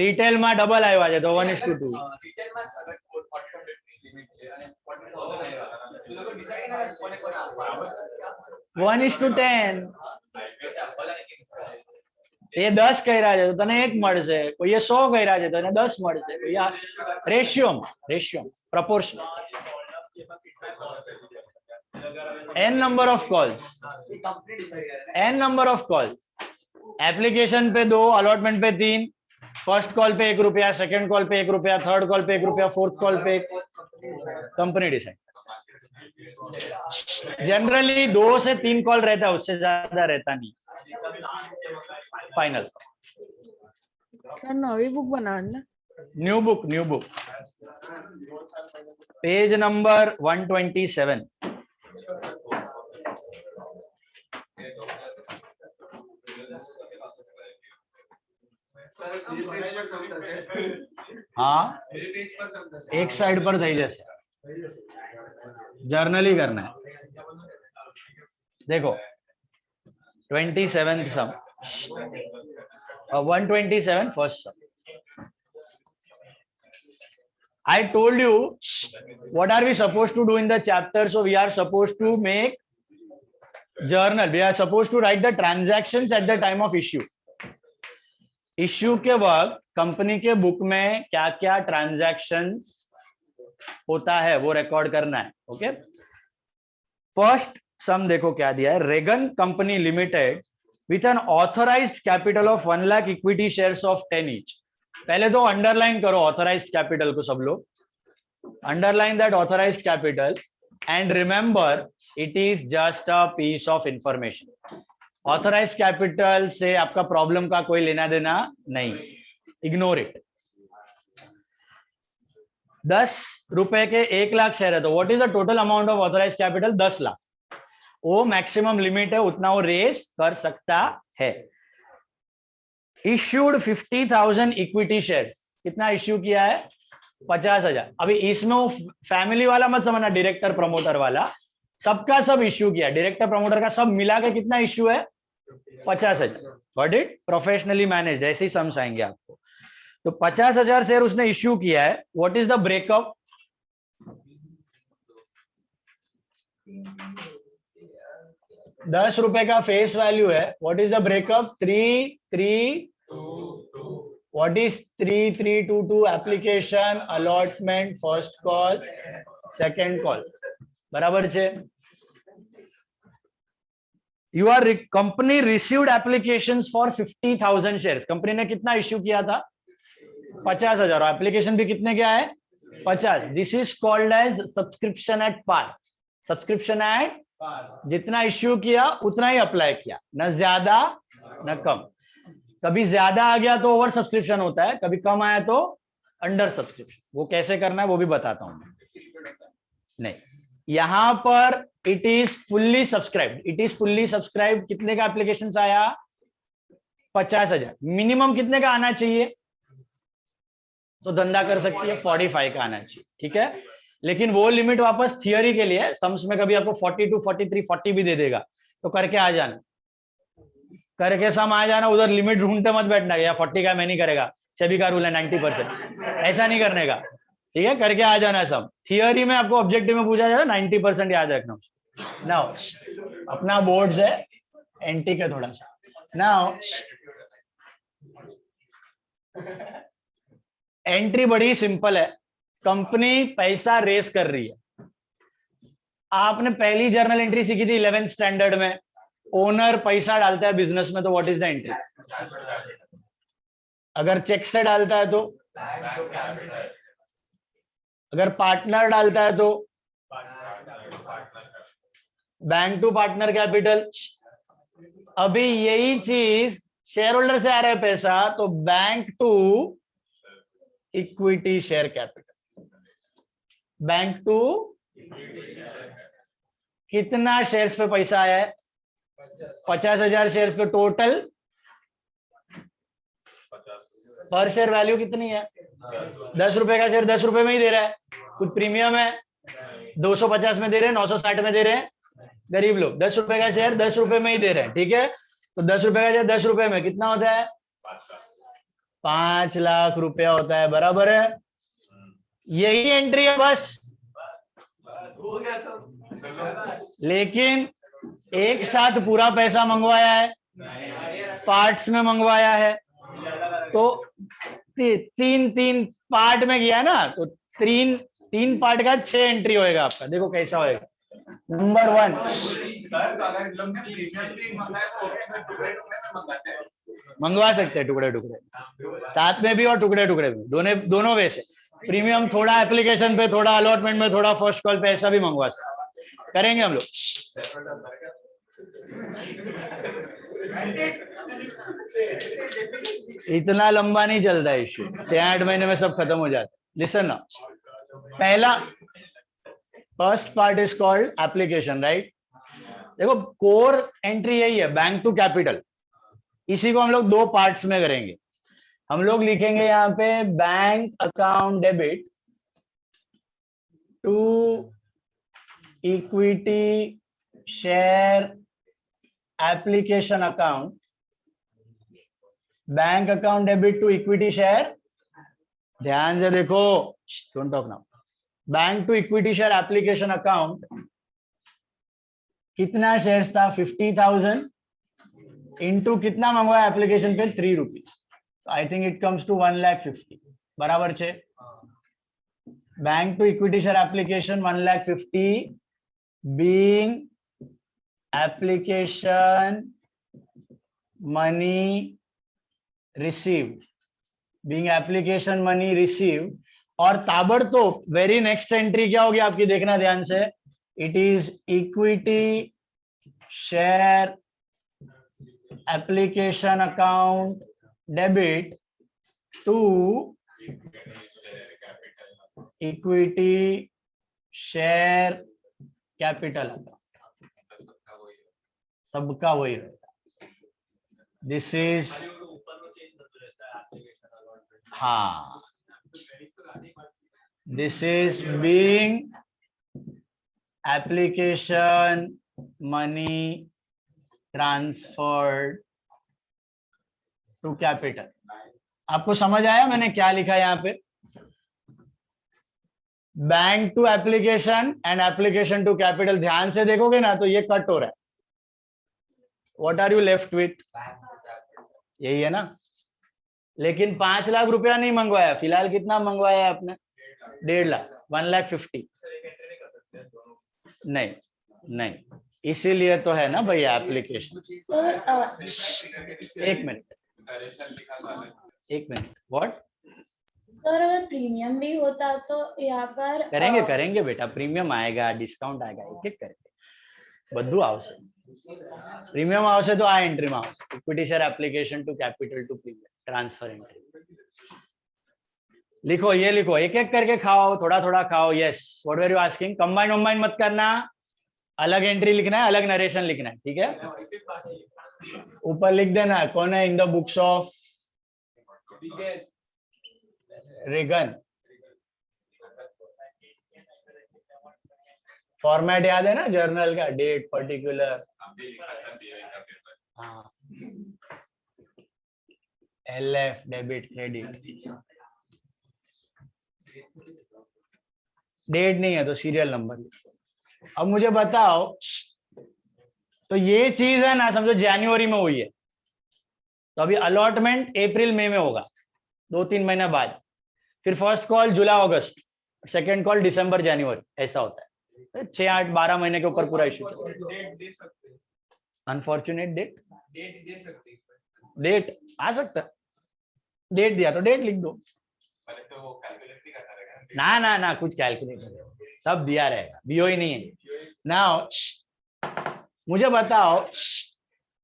[SPEAKER 1] રિટેલ માં ડબલ આવ્યા છે, તો 1:2।
[SPEAKER 5] રિટેલ માં અગર 40% લિમિટ છે અને 40,000 આવ્યા, તો લોકો ડિસાઈડ ના કોને કોને આપવા,
[SPEAKER 1] 1:10। ये 10 કર્યા છે તો તને 1 મળશે, કોઈ 100 કર્યા છે તો એને 10 મળશે। Ratio proportion, n number of calls, application पे 2, अलॉटमेंट पे 3, फर्स्ट कॉल पे 1 रुपया, सेकंड कॉल पे 1 रुपया, थर्ड कॉल पे 1 रुपया, फोर्थ कॉल पे कंपनी डिसाइड। जनरली 2 से 3 कॉल रहता है, उससे ज्यादा रहता नहीं. फाइनल.
[SPEAKER 6] सर नवी बुक बनाना.
[SPEAKER 1] New book. Page number 127. हाँ, एक साइड पर થઈ જશે. जर्नली करना है. देखो 27th sum, 127 first sum. I told you what are we supposed to do in the chapter. So we are supposed to make journal. We are supposed to write the transactions at the time of issue. Issue के वक्त company के book में क्या क्या transactions होता है वो record करना है. ओके. फर्स्ट सम देखो क्या दिया है. Regan company limited with an authorised capital of 1 lakh equity shares of 10 each. पहले तो अंडरलाइन करो ऑथराइज्ड कैपिटल को. सब लोग underline that authorised capital and remember it is just a piece of information. Authorised capital से आपका प्रॉब्लम का कोई लेना देना नहीं. Ignore it. 10 रुपए के 1 लाख शेयर है तो what is the total amount of authorised capital? 10 lakh. वो मैक्सिमम लिमिट है, उतना वो रेस कर सकता है. Issued 50,000 equity shares. कितना इश्यू किया है? 50,000. अभी इसमें वो फैमिली वाला मत समझना, डायरेक्टर प्रमोटर वाला. सबका सब इश्यू किया. डायरेक्टर प्रमोटर का सब मिला के कितना इश्यू है? 50,000. Got it? Professionally managed. ऐसे ही समझ आएंगे आपको. तो 50,000 शेयर उसने इश्यू किया है. What is the breakup? ₹10 का फेस वैल्यू है. What is the breakup? 3,322. What is 3,322? Application, allotment, first call, second call. बराबर છે. Company received applications for 50,000 shares. Company ने कितना इश्यू किया था? 50,000. और एप्लीकेशन भी कितने क्या है? 50. This is called as subscription at par. Subscription at जितना इश्यू किया उतना ही अप्लाई किया, न ज्यादा न कम. कभी ज्यादा आ गया तो ओवर सब्सक्रिप्शन होता है, कभी कम आया तो अंडर सब्सक्रिप्शन. वो कैसे करना है वो भी बताता हूं मैं. नहीं, यहां पर it is fully subscribed. It is fully subscribed. कितने का एप्लीकेशन आया? 50,000. मिनिमम कितने का आना चाहिए? तो धंधा कर सकती है 45 का आना चाहिए. ठीक है. लेकिन वो लिमिट वापस थियरी के लिए. सम्स में कभी आपको 42, 43, 40 भी दे देगा तो करके आ जाना. करके सम आ जाना. उधर लिमिट ढूंढते मत बैठना या 40 का मैं नहीं करेगा, सेबी का रूल है 90%. ऐसा नहीं करने का. ठीक है. करके आ जाना सम. थियरी में आपको ऑब्जेक्टिव में पूछा जाएगा 90% याद रखना. नाउ अपना बोर्ड्स है एंटी के थोड़ा सा. नाउ एंट्री बड़ी सिंपल है. कंपनी पैसा रेस कर रही है. आपने पहली जर्नल एंट्री सीखी थी 11th स्टैंडर्ड में. ओनर पैसा डालता है बिजनेस में तो व्हाट इज द एंट्री? अगर चेक से डालता है तो, अगर पार्टनर डालता है तो बैंक टू पार्टनर कैपिटल. अभी यही चीज शेयर होल्डर से आ रहा है पैसा तो bank to equity share capital. Bank to कितना शेयर्स पे पैसा आया है? 50,000 शेयर्स पे. टोटल पर शेयर वैल्यू कितनी है? 10 रुपए का शेयर 10 रुपए में ही दे रहा है. कुछ प्रीमियम है 250 में दे रहे हैं, 960 में दे रहे हैं गरीब लोग. 10 रुपए का शेयर 10 रुपए में ही दे रहे हैं. ठीक है. तो 10 रुपए का शेयर 10 रुपए में कितना होता है? 5 लाख रुपया होता है. बराबर है. यही एंट्री है बस. लेकिन एक साथ पूरा पैसा मंगवाया है, पार्ट्स में मंगवाया है. तो 3 पार्ट में गया ना तो 3 पार्ट का 6 एंट्री होएगा आपका. देखो कैसा होएगा. नंबर 1 मंगवा सकते हैं टुकड़े टुकड़े साथ में भी और टुकड़े टुकड़े में. दोनों वे से. प्रीमियम थोड़ा एप्लीकेशन पे, थोड़ा अलॉटमेंट में, थोड़ा फर्स्ट कॉल पे, ऐसा भी मंगवा सकते. करेंगे हम लोग। इतना लंबा नहीं चलता इश्यू, 6-8 महीने में सब खत्म हो जाता है। लिसन ना, पहला first part is called application, right. देखो कोर एंट्री यही है, बैंक टू कैपिटल। इसी को हम लोग 2 पार्ट्स में करेंगे। हम लोग लिखेंगे यहाँ पे bank account debit to equity share application account, bank account debit to equity share, ध्यान से देखो, don't talk now. Bank to equity share application account, कितना शेयर्स था 50,000 इंटू कितना मंगवाया एप्लीकेशन पे 3 rupees, I think it comes to 1,50,000 बराबर छे। Bank to equity share application 1,50,000 being application money received, being application money received. और ताबड़तोड़ very next entry क्या होगी आपकी, देखना ध्यान से, it is equity share application account debit to equity share capital account, सबका वही रहेगा। दिस इज, हाँ, this is being application money transferred to capital. आपको समझ आया मैंने क्या लिखा है यहाँ पे? Bank to application and application to capital. ध्यान से देखोगे ना तो ये कट हो रहा है। What are you left with, यही है ना। लेकिन 5 लाख रुपया नहीं मंगवाया, फिलहाल कितना मंगवाया है आपने? 1.5 लाख, 1,50,000। नहीं नहीं, इसीलिए तो है ना भैया एप्लीकेशन। एक मिनट, व्हाट
[SPEAKER 3] सर अगर प्रीमियम भी होता तो यहाँ पर
[SPEAKER 1] करेंगे बेटा, प्रीमियम आएगा, डिस्काउंट आएगा, एक एक करके બધું આવશે। प्रीमियम આવશે तो आ एंट्री में આવશે, equity share application to capital to premium transfer entry. लिखो, ये लिखो, एक एक करके खाओ, थोड़ा थोड़ा खाओ। Yes, what were you asking? Combine मत करना, अलग एंट्री लिखना है, अलग नरेशन लिखना है, ठीक है। ऊपर लिख देना कौन है in the books of Reagan. Format याद है ना जर्नल का, डेट, पर्टिकुलर, हाँ, LF, डेबिट, क्रेडिट। डेट नहीं है तो सीरियल नंबर। अब मुझे बताओ, तो ये चीज है ना, समझो जनवरी में हुई है, तो अभी अलॉटमेंट अप्रैल मई में होगा, 2-3 महीने बाद। फिर फर्स्ट कॉल जुलाई अगस्त, सेकंड कॉल दिसंबर जनवरी, ऐसा होता है। 6-8-12 महीने के ऊपर पूरा इश्यू। अनफॉर्चुनेट डेट आ सकता है, डेट दिया तो डेट लिख दो। ना कुछ कैलकुलेट सब दिया रहेगा, बीओ ही नहीं है। नाउ मुझे बताओ,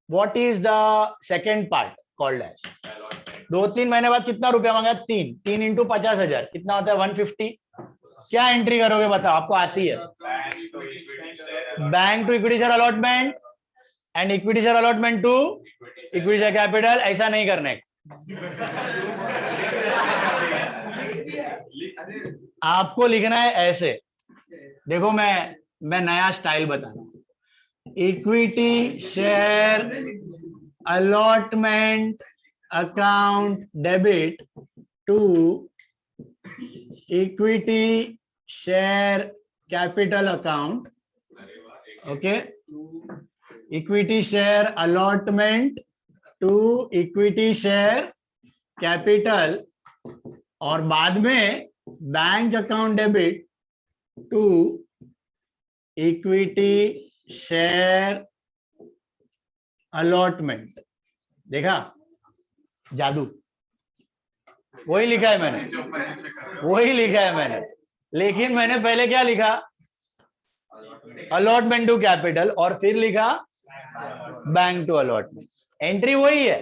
[SPEAKER 1] what is the second part called as? 2-3 महीने बाद कितना रुपया मांगा? 3 इंटू 50,000 कितना होता है? 150। क्या एंट्री करोगे बताओ, आपको आती है? Bank to equity share allotment and equity share allotment to equity share capital. ऐसा नहीं करने, आपको लिखना है ऐसे। देखो मैं नया स्टाइल बता रहा हूं। Equity share allotment account debit to equity share capital account. Okay, equity share allotment to equity share capital, और बाद में bank account debit to equity share allotment. देखा जादू, वही लिखा है मैंने, वही लिखा है मैंने। लेकिन मैंने पहले क्या लिखा? अलॉटमेंट टू कैपिटल, और फिर लिखा बैंक टू अलॉटमेंट। एंट्री वही है,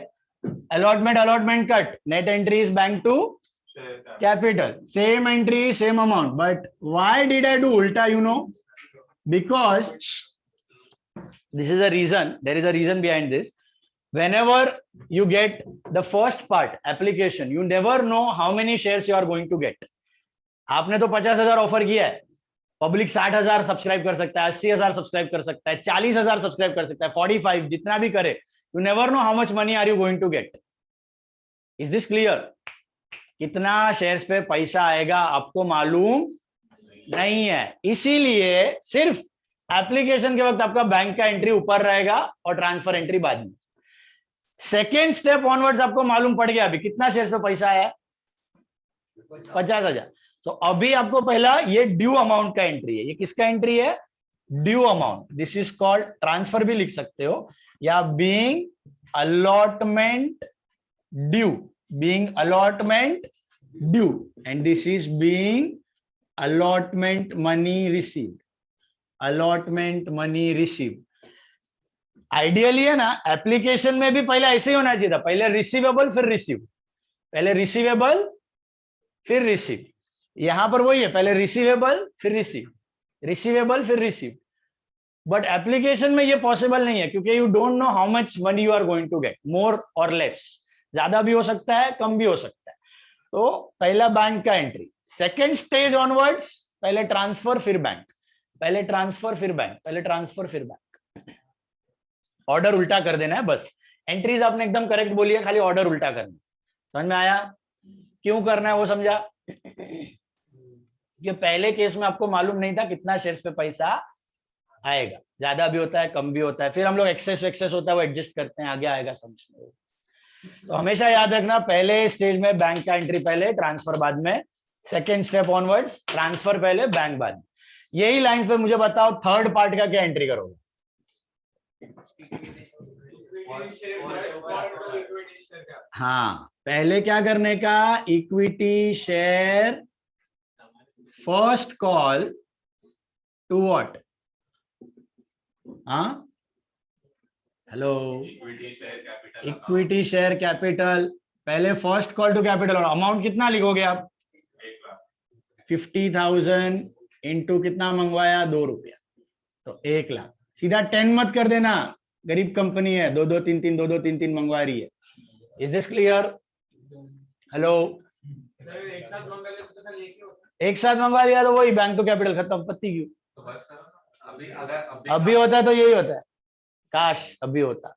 [SPEAKER 1] allotment allotment cut, net entry is bank to capital, same entry, same amount. But why did I do ulta? You know, because this is a reason. There is a reason behind this. Whenever you get the first part application, you never know how many shares you are going to get. आपने तो 50,000 offer किया है, public 60,000 subscribe कर सकता है, 80,000 subscribe कर सकता है, 40,000 सब्सक्राइब कर सकता है, 45, जितना भी करे, you never know how much money are you going to get. Is this clear? कितना शेयर्स पे पैसा आएगा आपको मालूम नहीं है, इसीलिए सिर्फ एप्लीकेशन के वक्त आपका बैंक का एंट्री ऊपर रहेगा और ट्रांसफर एंट्री बाद में। सेकेंड स्टेप ऑनवर्ड्स आपको मालूम पड़ गया अभी कितना शेयर्स पे पैसा आया, 50,000। तो अभी आपको पहला ये ड्यू अमाउंट का एंट्री है। ये किसका एंट्री है? Due amount. This is called, transfer भी लिख सकते हो, या being allotment due, being allotment due, and this is being allotment money received, allotment money received। Ideally है ना, एप्लीकेशन में भी पहले ऐसे ही होना चाहिए था, पहले रिसीवेबल फिर रिसीव, पहले रिसीवेबल फिर रिसीव। यहां पर वही है, पहले रिसीवेबल फिर रिसीव, रिसीवेबल फिर रिसीव। बट एप्लीकेशन में ये पॉसिबल नहीं है, क्योंकि you don't know how much money you are going to get, more और लेस, ज्यादा भी हो सकता है, कम भी हो सकता है। तो पहला बैंक का एंट्री। सेकेंड स्टेज ऑनवर्ड्स, पहले ट्रांसफर फिर बैंक, पहले ट्रांसफर फिर बैंक, पहले ट्रांसफर फिर बैंक। ऑर्डर उल्टा कर देना है बस। एंट्रीज आपने एकदम करेक्ट बोली है, खाली ऑर्डर उल्टा करना। समझ में आया क्यों करना है वो समझा? कि पहले केस में आपको मालूम नहीं था कितना शेयर्स पे पैसा आएगा, ज्यादा भी होता है, कम भी होता है, फिर हम लोग एक्सेस होता है वो एडजस्ट करते हैं, आगे आएगा समझ में। तो हमेशा याद रखना, पहले स्टेज में बैंक का एंट्री पहले, ट्रांसफर बाद में। सेकेंड स्टेप ऑनवर्ड्स, ट्रांसफर पहले, बैंक बाद में। यही लाइन पे मुझे बताओ थर्ड पार्ट का क्या एंट्री करोगे? हाँ, पहले क्या करने का? Equity share first call to what? हाँ, हेलो, इक्विटी शेयर कैपिटल। पहले फर्स्ट कॉल टू कैपिटल, और अमाउंट कितना लिखोगे आप? 50,000 इंटू कितना मंगवाया? 2 रुपया, तो 1 लाख। सीधा 10 मत कर देना, गरीब कंपनी है, 2-2 3-3 2-2 3-3 मंगवा रही है। Is this clear? हेलो, एक साथ मंगवा लिया तो वही बैंक टू कैपिटल, खत्म, पत्ती क्यों? अभी होता है तो यही होता है, काश अभी होता,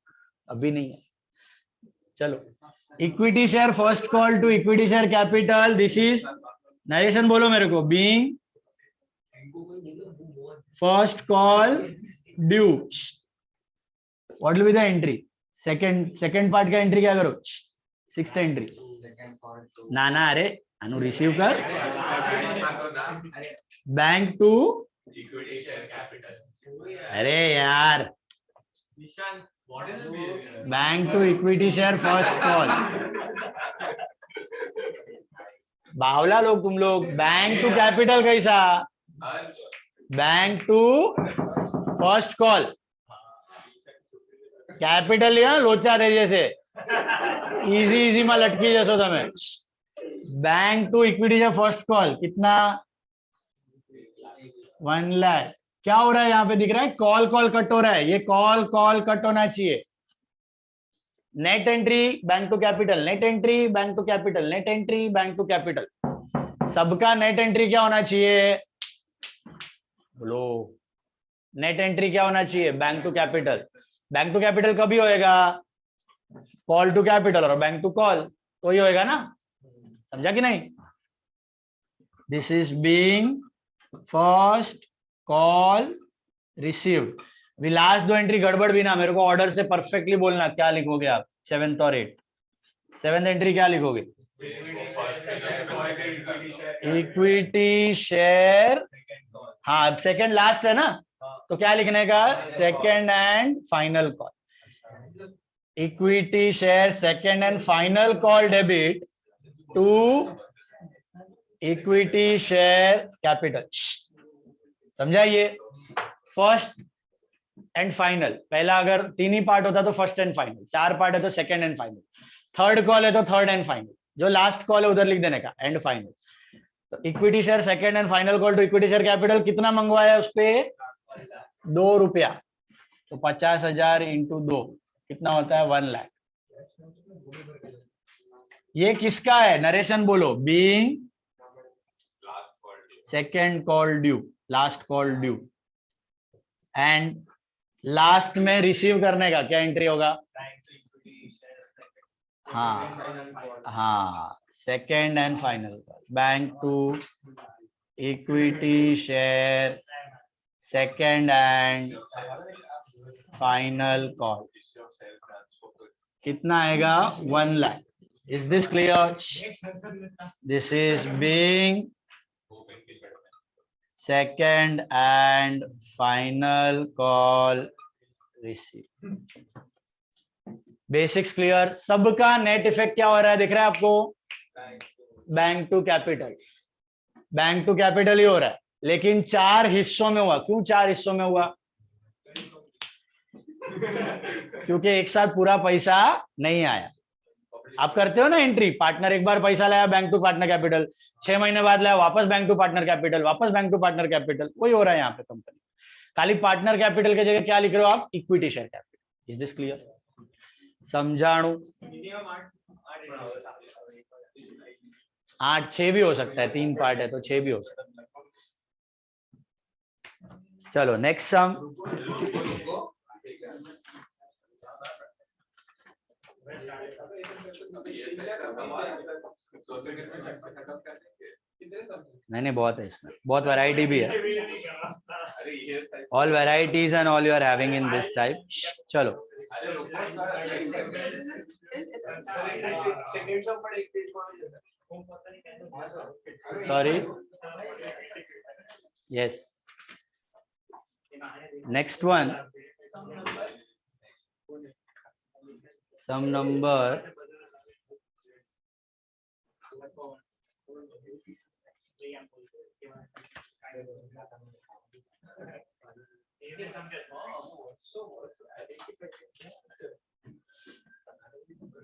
[SPEAKER 1] अभी नहीं है। चलो, equity share first call to equity share capital, this is, narration बोलो मेरे को, being first call due, what will be the entry? Second part का एंट्री क्या करो? 6th entry. ना अरे अनु रिसीव कर, bank to
[SPEAKER 5] equity share capital.
[SPEAKER 1] अरे यार, bank to equity share first call. बावला लोग तुम लोग, बैंक टू कैपिटल कैसा? Bank to first call, capital लिया लोचा रे जैसे, इजी में लटकी जैसो तमे। Bank to equity share first call कितना? 1 लाख। क्या हो रहा है यहाँ पे? दिख रहा है कॉल कट हो रहा है, ये कॉल कट होना चाहिए। Net entry bank to capital, net entry bank to capital, net entry bank to capital. सबका नेट एंट्री क्या होना चाहिए? बोलो, नेट एंट्री क्या होना चाहिए? Bank to capital. Bank to capital कभी होएगा? कॉल टू कैपिटल और बैंक टू कॉल, तो ही होएगा ना, समझा कि नहीं? This is being first call received. अभी लास्ट 2 एंट्री गड़बड़ भी ना, मेरे को ऑर्डर से परफेक्टली बोलना क्या लिखोगे आप, 7th और 8th। 7th एंट्री क्या लिखोगे? इक्विटी शेयर, हाँ सेकंड लास्ट है ना, तो क्या लिखने का? Second and final call. Equity share second and final call debit to equity share capital. समझाइए? फर्स्ट एंड फाइनल, पहला अगर 3 ही पार्ट होता तो फर्स्ट एंड फाइनल, 4 पार्ट है तो second and final, third call है तो थर्ड एंड फाइनल, जो लास्ट कॉल है उधर लिख देने का एंड फाइनल। तो equity share second and final call to equity share capital कितना मंगवाया उस पे 2 रुपया, तो 50,000 इंटू 2 कितना होता है 1 लाख। ये किसका है, नरेशन बोलो। Being second call due, last call due, and last में रिसीव करने का क्या एंट्री होगा, हाँ second and final, bank to equity share second and final call कितना आएगा 1 lakh. Is this clear? This is being second and final call receive. Basics clear? सबका net effect क्या हो रहा है दिख रहा है आपको, bank to capital, bank to capital ही हो रहा है, लेकिन 4 हिस्सों में हुआ। क्यों 4 हिस्सों में हुआ? क्योंकि एक साथ पूरा पैसा नहीं आया। आप करते हो ना एंट्री, पार्टनर एक बार पैसा लाया बैंक टू पार्टनर कैपिटल, 6 महीने बाद लाया वापस बैंक टू पार्टनर कैपिटल, वापस बैंक टू पार्टनर कैपिटल, वही हो रहा है यहाँ पे कंपनी। खाली पार्टनर कैपिटल की जगह क्या लिख रहे हो आप, equity share capital. Is this clear? समझाणु? 8 6 भी हो सकता है, 3 पार्ट है तो 6 भी हो सकता है। चलो नेक्स्ट सम। नहीं बहुत है इसमें, बहुत वैरायटी भी है, all varieties and all you are having in this type. चलो sorry, yes next one, some number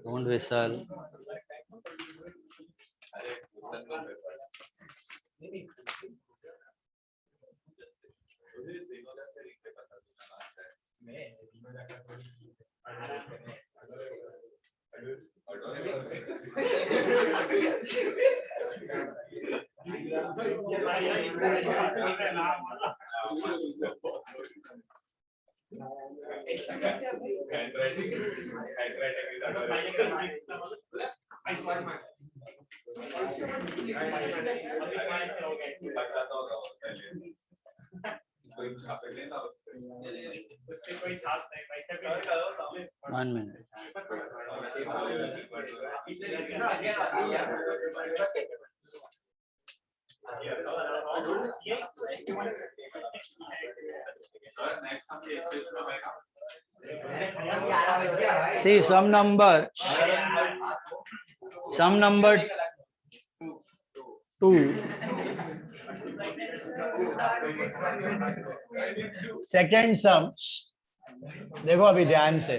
[SPEAKER 1] don't whistle. One minute. See some number 2, second sum, देखो अभी ध्यान से,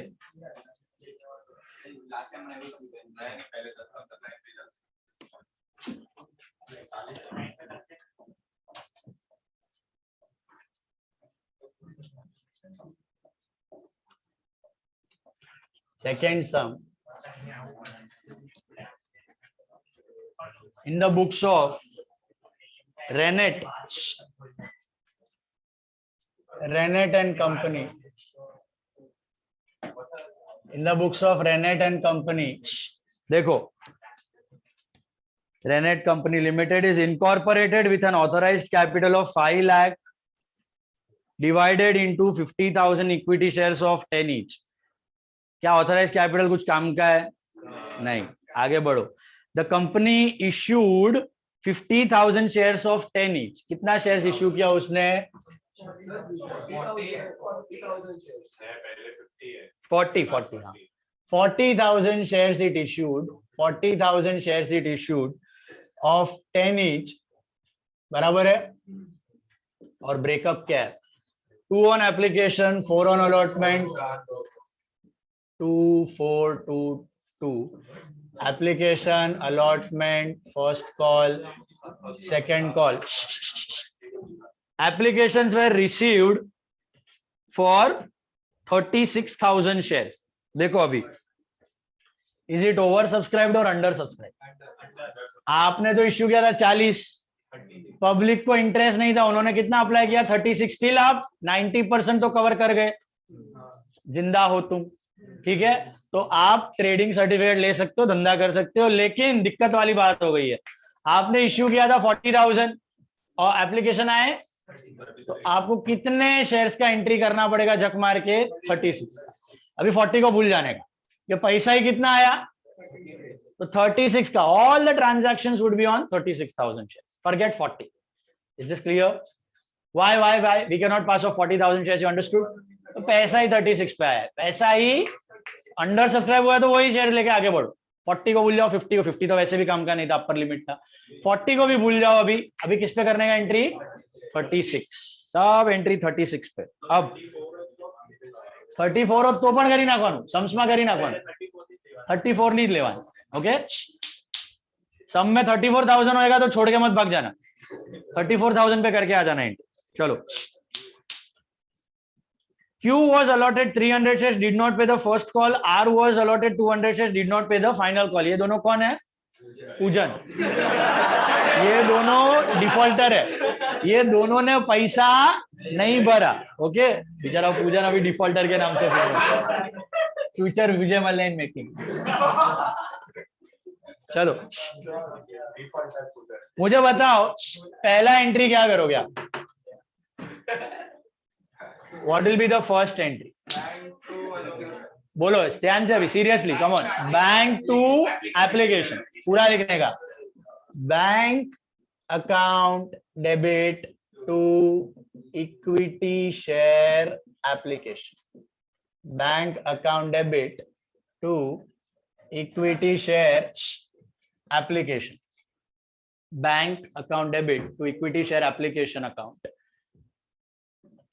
[SPEAKER 1] second sum in the books of Rennet and Company, in the books of Rennet and Company, देखो Rennet Company Limited is incorporated with an authorized capital of 5 lakh divided into 50,000 equity shares of 10 each. क्या authorise capital कुछ काम का है? नहीं, आगे बढ़ो। The company issued 50,000 shares of 10 each. कितना शेयर्स इश्यू किया उसने? 40,000 shares it issued, 40,000 shares it issued of 10 each, बराबर है। और ब्रेकअप क्या है? 2 on application, 4 on allotment. 2, 4, 2, 2. Application, allotment, first call, second call. Applications were received for 36,000 shares. देखो अभी, is it over subscribed or under subscribed? आपने तो issue किया था 40, पब्लिक को इंटरेस्ट नहीं था, उन्होंने कितना अप्लाई किया? 36. स्टिल आप 90% तो कवर कर गए, जिंदा हो तुम, ठीक है? तो आप ट्रेडिंग सर्टिफिकेट ले सकते हो, धंधा कर सकते हो, लेकिन दिक्कत वाली बात हो गई है, आपने इश्यू किया था 40,000 और एप्लीकेशन आए, तो आपको कितने शेयर्स का एंट्री करना पड़ेगा? झक मार के 36. अभी 40 को भूल जाने का, ये पैसा ही कितना आया? तो 36 का, all the transactions would be on 36,000 shares. Forget 40. Is this clear? Why? We cannot pass off 40,000 shares. You understood? तो पैसा ही 36 पे आया, पैसा ही अंडर सब्सक्राइब हुआ, तो वही शेयर लेके आगे बढ़ो. 40 को भूल जाओ, 50 को. 50 तो वैसे भी काम का नहीं था, अपर लिमिट था. 40 को भी भूल जाओ. अभी किस पे करने का एंट्री? 36. सब एंट्री 36 पे. अब 34 तो पण કરી નાખવાનું, सम्सમાં કરી નાખવાનું. 34 नहीं लेवान. ओके, सम में 34,000 होएगा तो छोड़ के मत भाग जाना, 34,000 पे करके आ जाना एंट्री. चलो, Q was allotted 300 shares, did not pay the first call. R was allotted 200 shares, did not pay the final call. ये दोनों कौन है? पूजन. ये दोनों डिफॉल्टर है, ये दोनों ने पैसा नहीं भरा. ओके, बेचारा पूजन अभी डिफॉल्टर के नाम से future Vijay Mallya in making. चलो, मुझे बताओ पहला एंट्री क्या करोगे आप? What will be the first entry? बोलो ध्यान से अभी, seriously, come on. Bank to application, पूरा लिखने का. Bank account debit to equity share application. Bank account debit to equity share application. Bank account debit to equity share application account.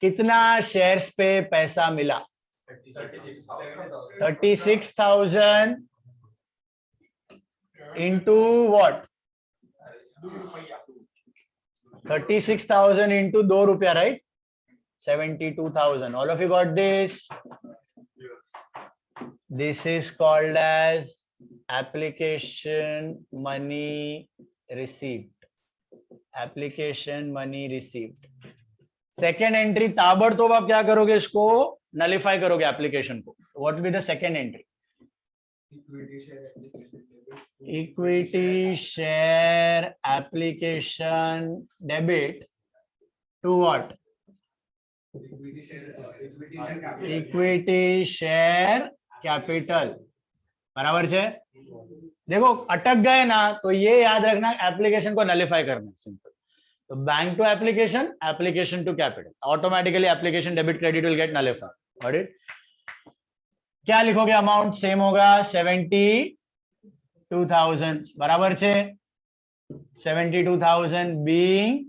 [SPEAKER 1] कितना shares पे पैसा मिला? 36,000 into what? 36,000 into 2 रुपया, right? 72,000. All of you got this? This is called as application money received. Application money received. Second entry ताबड़तोब आप क्या करोगे? इसको नलिफाई करोगे एप्लीकेशन को. What will be the second entry? Equity share application debit to what? Equity share capital. बराबर है? देखो अटक गए ना, तो ये याद रखना, एप्लीकेशन को नलिफाई करना. सिंपल. तो bank to application, application to capital, automatically application debit credit will get nullified. Got it? क्या लिखोगे? अमाउंट सेम होगा, 72,000. बराबर छे? 72,000 बीइंग,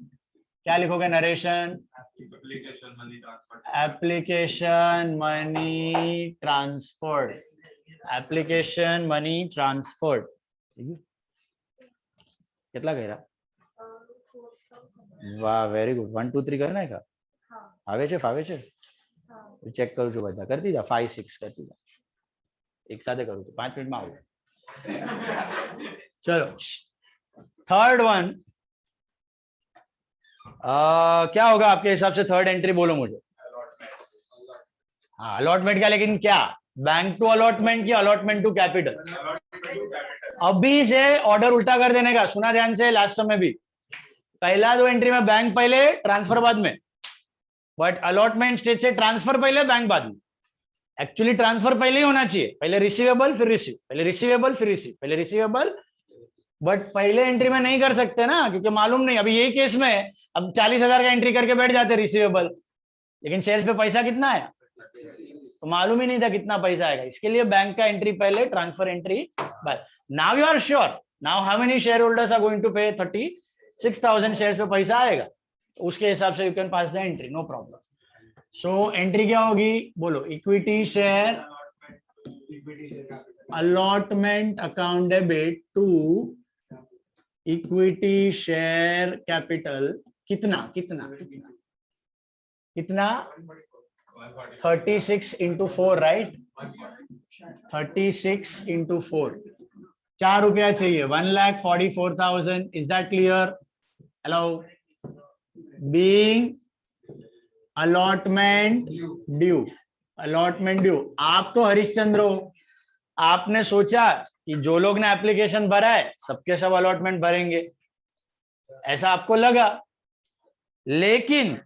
[SPEAKER 1] क्या लिखोगे? Narration, application money transferred. Application money transferred. कितना कह रहा? वाह, वेरी गुड. 1 2 3 करना है का? આવે છે? ફાવે છે? ચેક કરું છું બધા. કરતી જા. 5 6 કરતી જા. એક સાથે કરું છું, 5 મિનિટમાં આવું. चलो, थर्ड वन. क्या होगा आपके हिसाब से थर्ड एंट्री? बोलो मुझे. हाँ, अलॉटमेंट का, लेकिन क्या? बैंक टू अलॉटमेंट की अलॉटमेंट टू कैपिटल? अभी से ऑर्डर उल्टा कर देने का. सुना ध्यान से, लास्ट समय भी पहला 2 एंट्री में बैंक पहले, ट्रांसफर बाद में. बट अलॉटमेंट स्टेज से ट्रांसफर पहले, बैंक बाद में. एक्चुअली ट्रांसफर पहले ही होना चाहिए. पहले रिसीवेबल फिर रिसीव, पहले रिसीवेबल फिर रिसीव, पहले रिसीवेबल. बट पहले एंट्री में नहीं कर सकते ना, क्योंकि मालूम नहीं. अभी यही केस में अब 40,000 का एंट्री करके बैठ जाते रिसीवेबल, लेकिन शेयर्स पे पैसा कितना आया तो मालूम ही नहीं था कितना पैसा आएगा. इसके लिए बैंक का एंट्री पहले, ट्रांसफर एंट्री बाद. Now you are sure, now how many share holders are going to pay 36,000 shares पे पैसा आएगा, उसके हिसाब से you can pass the entry, no problem. So entry क्या होगी बोलो, equity share allotment account debit to equity share capital, कितना कितना कितना कितना 36 into 4, राइट? 36 into 4, 4 रुपया चाहिए, 1,44,000. Is that clear? Hello, being allotment due, allotment due. आप तो हरिश्चंद्र हो, आपने सोचा कि जो लोग ने एप्लीकेशन भरा है सबके सब अलॉटमेंट भरेंगे, ऐसा आपको लगा. लेकिन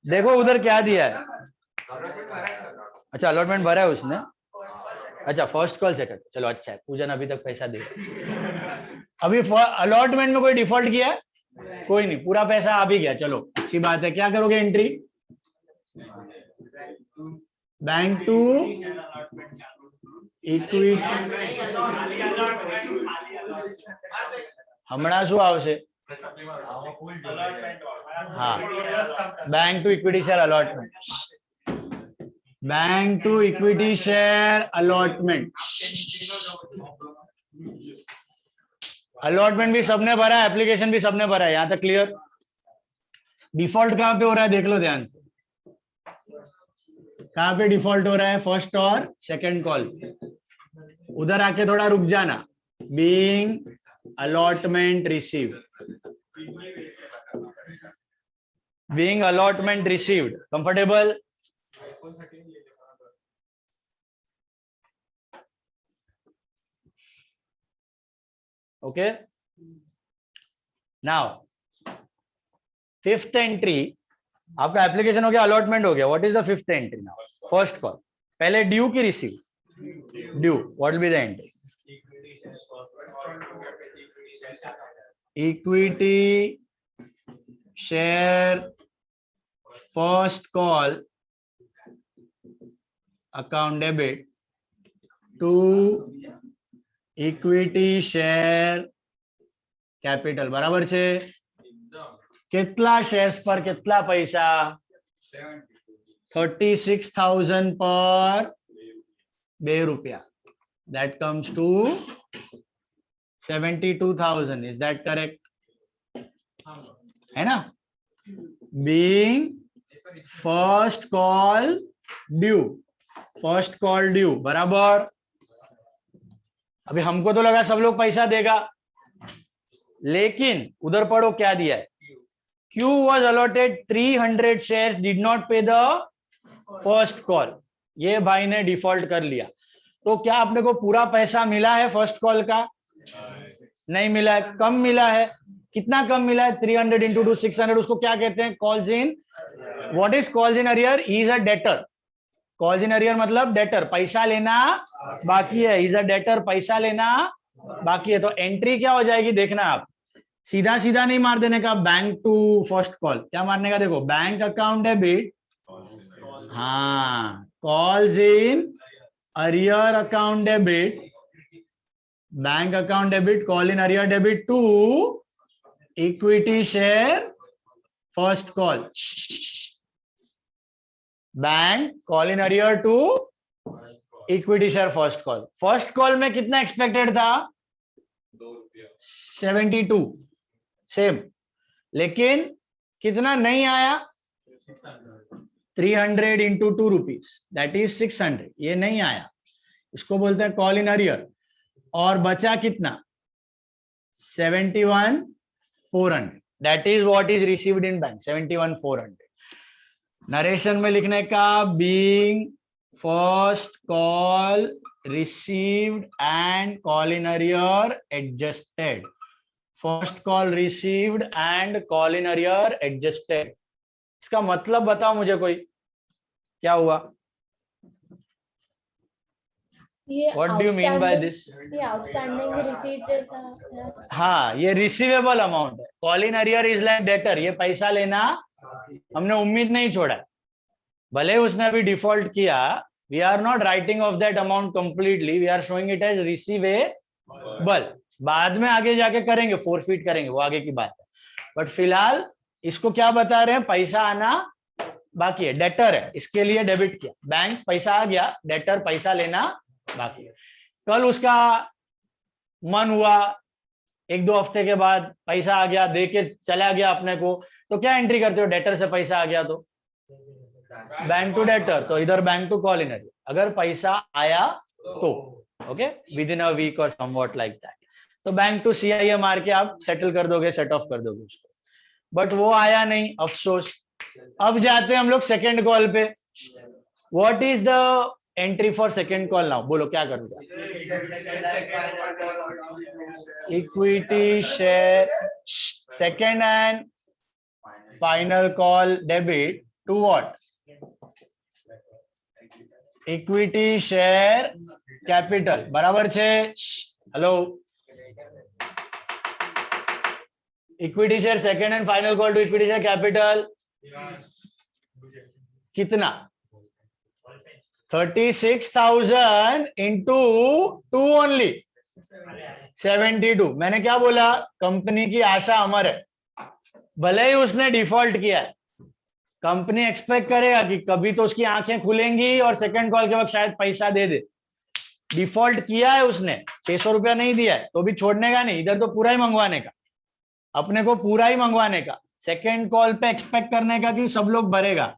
[SPEAKER 1] देखो उधर क्या दिया है. अच्छा, अलॉटमेंट भरा है उसने. अच्छा, फर्स्ट कॉल सेकंड, चलो अच्छा है. पूजन अभी तक पैसा दे, अभी अलॉटमेंट में कोई डिफॉल्ट किया है? कोई नहीं, पूरा पैसा आ भी गया. चलो अच्छी बात है. क्या करोगे एंट्री? Bank to equity. હમણાં શું આવશે? હા, bank to equity share allotment, bank to equity share allotment. Allotment भी सबने भरा है, एप्लीकेशन भी सबने भरा है. यहां तक क्लियर? डिफॉल्ट कहां पे हो रहा है देख लो ध्यान से. कहां पे डिफॉल्ट हो रहा है? फर्स्ट और सेकंड कॉल. उधर आके थोड़ा रुक जाना. Being allotment received, being allotment received. Comfortable? Okay. Now fifth entry, आपका एप्लीकेशन हो गया, अलॉटमेंट हो गया. What is the fifth entry now? First call. पहले ड्यू की receive, due. What will be the entry? Equity share first call account debit to equity share capital. बराबर છે? કેટલા શેર્સ પર કેટલા પૈસા? 36,000 પર 2 रुपया. That comes to 72,000. Is that correct? है ना? Being first call due, first call due. बराबर. अभी हमको तो लगा सब लोग पैसा देगा, लेकिन उधर पढ़ो क्या दिया है. Q was allotted 300 shares, did not pay the first call. ये भाई ने डिफॉल्ट कर लिया. तो क्या आपने को पूरा पैसा मिला है फर्स्ट कॉल का? नहीं मिला है, कम मिला है. कितना कम मिला है? 300 into 2 600. उसको क्या कहते हैं? Calls in. What is calls in arrear? He is a debtor. Calls in arrear मतलब डेटर, पैसा लेना बाकी है. इज अ डेटर, पैसा लेना बाकी है. तो एंट्री क्या हो जाएगी देखना आप. सीधा सीधा नहीं मार देने का बैंक टू फर्स्ट कॉल. क्या मारने का? देखो, बैंक अकाउंट डेबिट, हाँ, calls in arrear account debit, bank account debit, call in arrear debit to equity share first call. Bank call in arrear to equity share first call. First call में कितना expected था? 72, same. लेकिन कितना नहीं आया? 300 into 2 rupees, that is 600. ये नहीं आया, इसको बोलते हैं कॉल इन अरियर. और बचा कितना? 71,400. that is what is received in bank. 71,400. Narration में लिखने का being first call received and call in arrear adjusted. First call received and call in arrear adjusted. इसका मतलब बताओ मुझे कोई, क्या हुआ? What do you mean by this?
[SPEAKER 3] ये आउटस्टैंडिंग रिसीट जैसा है.
[SPEAKER 1] हाँ, ये रिसीवेबल अमाउंट है. Call in arrear is like debtor. ये पैसा लेना हमने उम्मीद नहीं छोड़ा. भले उसने अभी डिफॉल्ट किया, we are not writing off that amount completely, we are showing it as receivable. बाद में आगे जाके करेंगे, फोरफीट करेंगे, वो आगे की बात है. बट फिलहाल इसको क्या बता रहे हैं, पैसा आना बाकी है, डेटर है, इसके लिए डेबिट किया, बैंक पैसा आ गया, डेटर पैसा लेना बाकी है। कल उसका मन हुआ, 1-2 हफ्ते के बाद पैसा आ गया, दे के चला गया अपने को, तो क्या एंट्री करते हो, डेटर से पैसा आ गया तो बैंक टू डेटर, तो इधर बैंक टू कॉल इन, अगर पैसा आया तो okay within a week और समवॉट लाइक दैट, तो बैंक टू CIA मार के आप सेटल कर दोगे, सेट ऑफ कर दोगे उसको, बट वो आया नहीं, अफसोस। अब जाते हैं हम लोग सेकेंड कॉल पे। What is the entry for second call now, बोलो क्या करूंगा, equity share second and final call debit to what, equity share capital, बराबर छे, hello, equity share second and final call to equity share capital कितना, 36,000 into 2 only 72। मैंने क्या बोला, company की आशा अमर है, भले ही उसने डिफॉल्ट किया है, कंपनी एक्सपेक्ट करेगा कि कभी तो उसकी आंखें खुलेंगी और सेकंड कॉल के वक्त शायद पैसा दे दे। डिफॉल्ट किया है उसने, 600 रुपया नहीं दिया है, तो भी छोड़ने का नहीं, इधर तो पूरा ही मंगवाने का, अपने को पूरा ही मंगवाने का, सेकेंड कॉल पे एक्सपेक्ट करने का कि सब लोग भरेगा।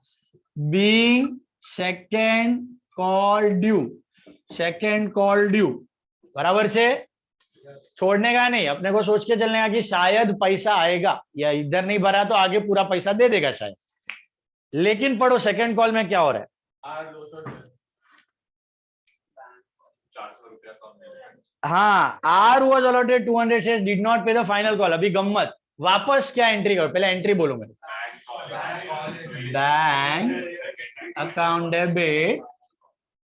[SPEAKER 1] Being second call due, second call due, बराबर से, छोड़ने का नहीं, अपने को सोच के चलने का कि शायद पैसा आएगा, या इधर नहीं भरा तो आगे पूरा पैसा दे देगा शायद। लेकिन पढ़ो सेकेंड कॉल में क्या हो रहा है,
[SPEAKER 5] 400 रुपया कम है।
[SPEAKER 1] हाँ, R was allotted 200 shares, did not pay the final call। अभी गम्मत, वापस क्या एंट्री करो, पहले एंट्री बोलो मेरे, बैंक अकाउंट डेबिट,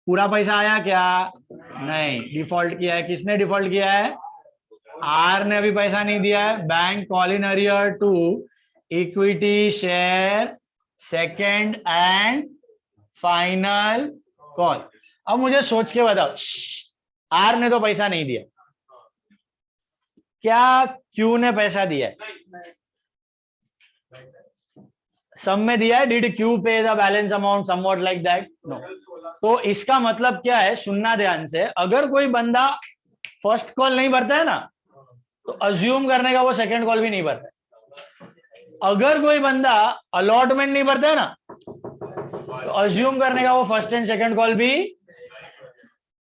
[SPEAKER 1] पूरा पैसा आया क्या, नहीं, डिफॉल्ट किया है, किसने डिफॉल्ट किया है, R ने अभी पैसा नहीं दिया है, bank call in arrear to equity share second and final call. अब मुझे सोच के बताओ, R ने तो पैसा नहीं दिया, क्या Q ने पैसा दिया है, सब में दिया है, did Q pay the balance amount somewhat like that, no. तो इसका मतलब क्या है, सुनना ध्यान से, अगर कोई बंदा फर्स्ट कॉल नहीं भरता है ना, तो अज्यूम करने का वो सेकंड कॉल भी नहीं भरता है। अगर कोई बंदा अलॉटमेंट नहीं भरता है ना, तो अज्यूम करने का वो फर्स्ट एंड सेकंड कॉल भी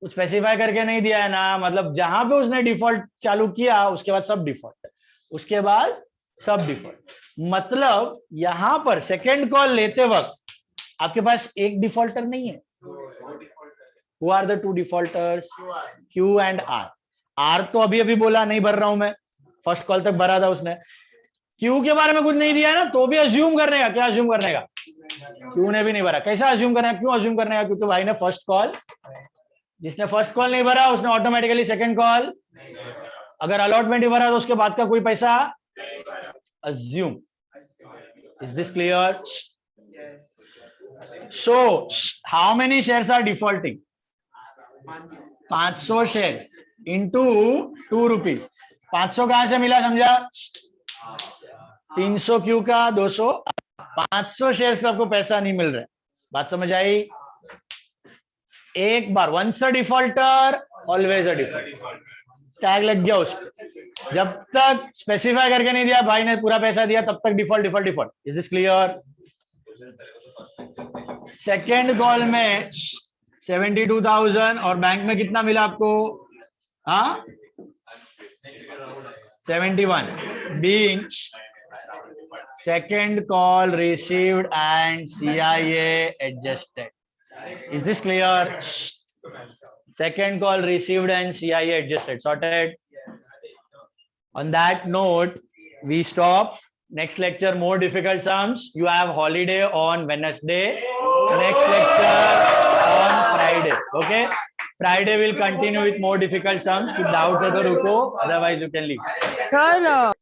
[SPEAKER 1] स्पेसिफाई करके नहीं दिया है ना, मतलब जहां पे उसने डिफॉल्ट चालू किया उसके बाद सब डिफॉल्ट, उसके बाद सब डिफॉल्ट। मतलब यहां पर सेकंड कॉल लेते वक्त आपके पास एक डिफॉल्टर नहीं है। Who are the two defaulters, Q and R। R तो अभी अभी बोला नहीं भर रहा हूं मैं, फर्स्ट कॉल तक भरा था उसने। Q के बारे में कुछ नहीं दिया है ना, तो भी अज्यूम करने का, क्या अज्यूम करने का, Q ने भी नहीं भरा, कैसा अज्यूम करने का, क्यों अज्यूम करने का, क्योंकि भाई ने फर्स्ट कॉल, जिसने फर्स्ट कॉल नहीं भरा उसने ऑटोमेटिकली सेकंड कॉल, अगर अलॉटमेंट ही भरा तो उसके बाद का कोई पैसा assume। Is this clear? So how many shares are defaulting? 500 shares into 2 rupees। 500 कहां से मिला समझा, 300 Q का 200, 500 शेयर्स पे आपको पैसा नहीं मिल रहा है, बात समझ आई। एक बार once a defaulter always a defaulter, tag लग गया उस पे, जब तक स्पेसिफाई करके नहीं दिया भाई ने पूरा पैसा दिया तब तक default default default. Is this clear? Second call में 72,000 और बैंक में कितना मिला आपको, हाँ 71, being second call received and CIA adjusted. Is this clear? Second call received and CIA adjusted. Sorted. On that note, we stop. Next lecture, more difficult sums. You have holiday on Wednesday. Next lecture on Friday. Okay. Friday will continue with more difficult sums. If doubts है तो रुको, otherwise you can leave.
[SPEAKER 6] Sir,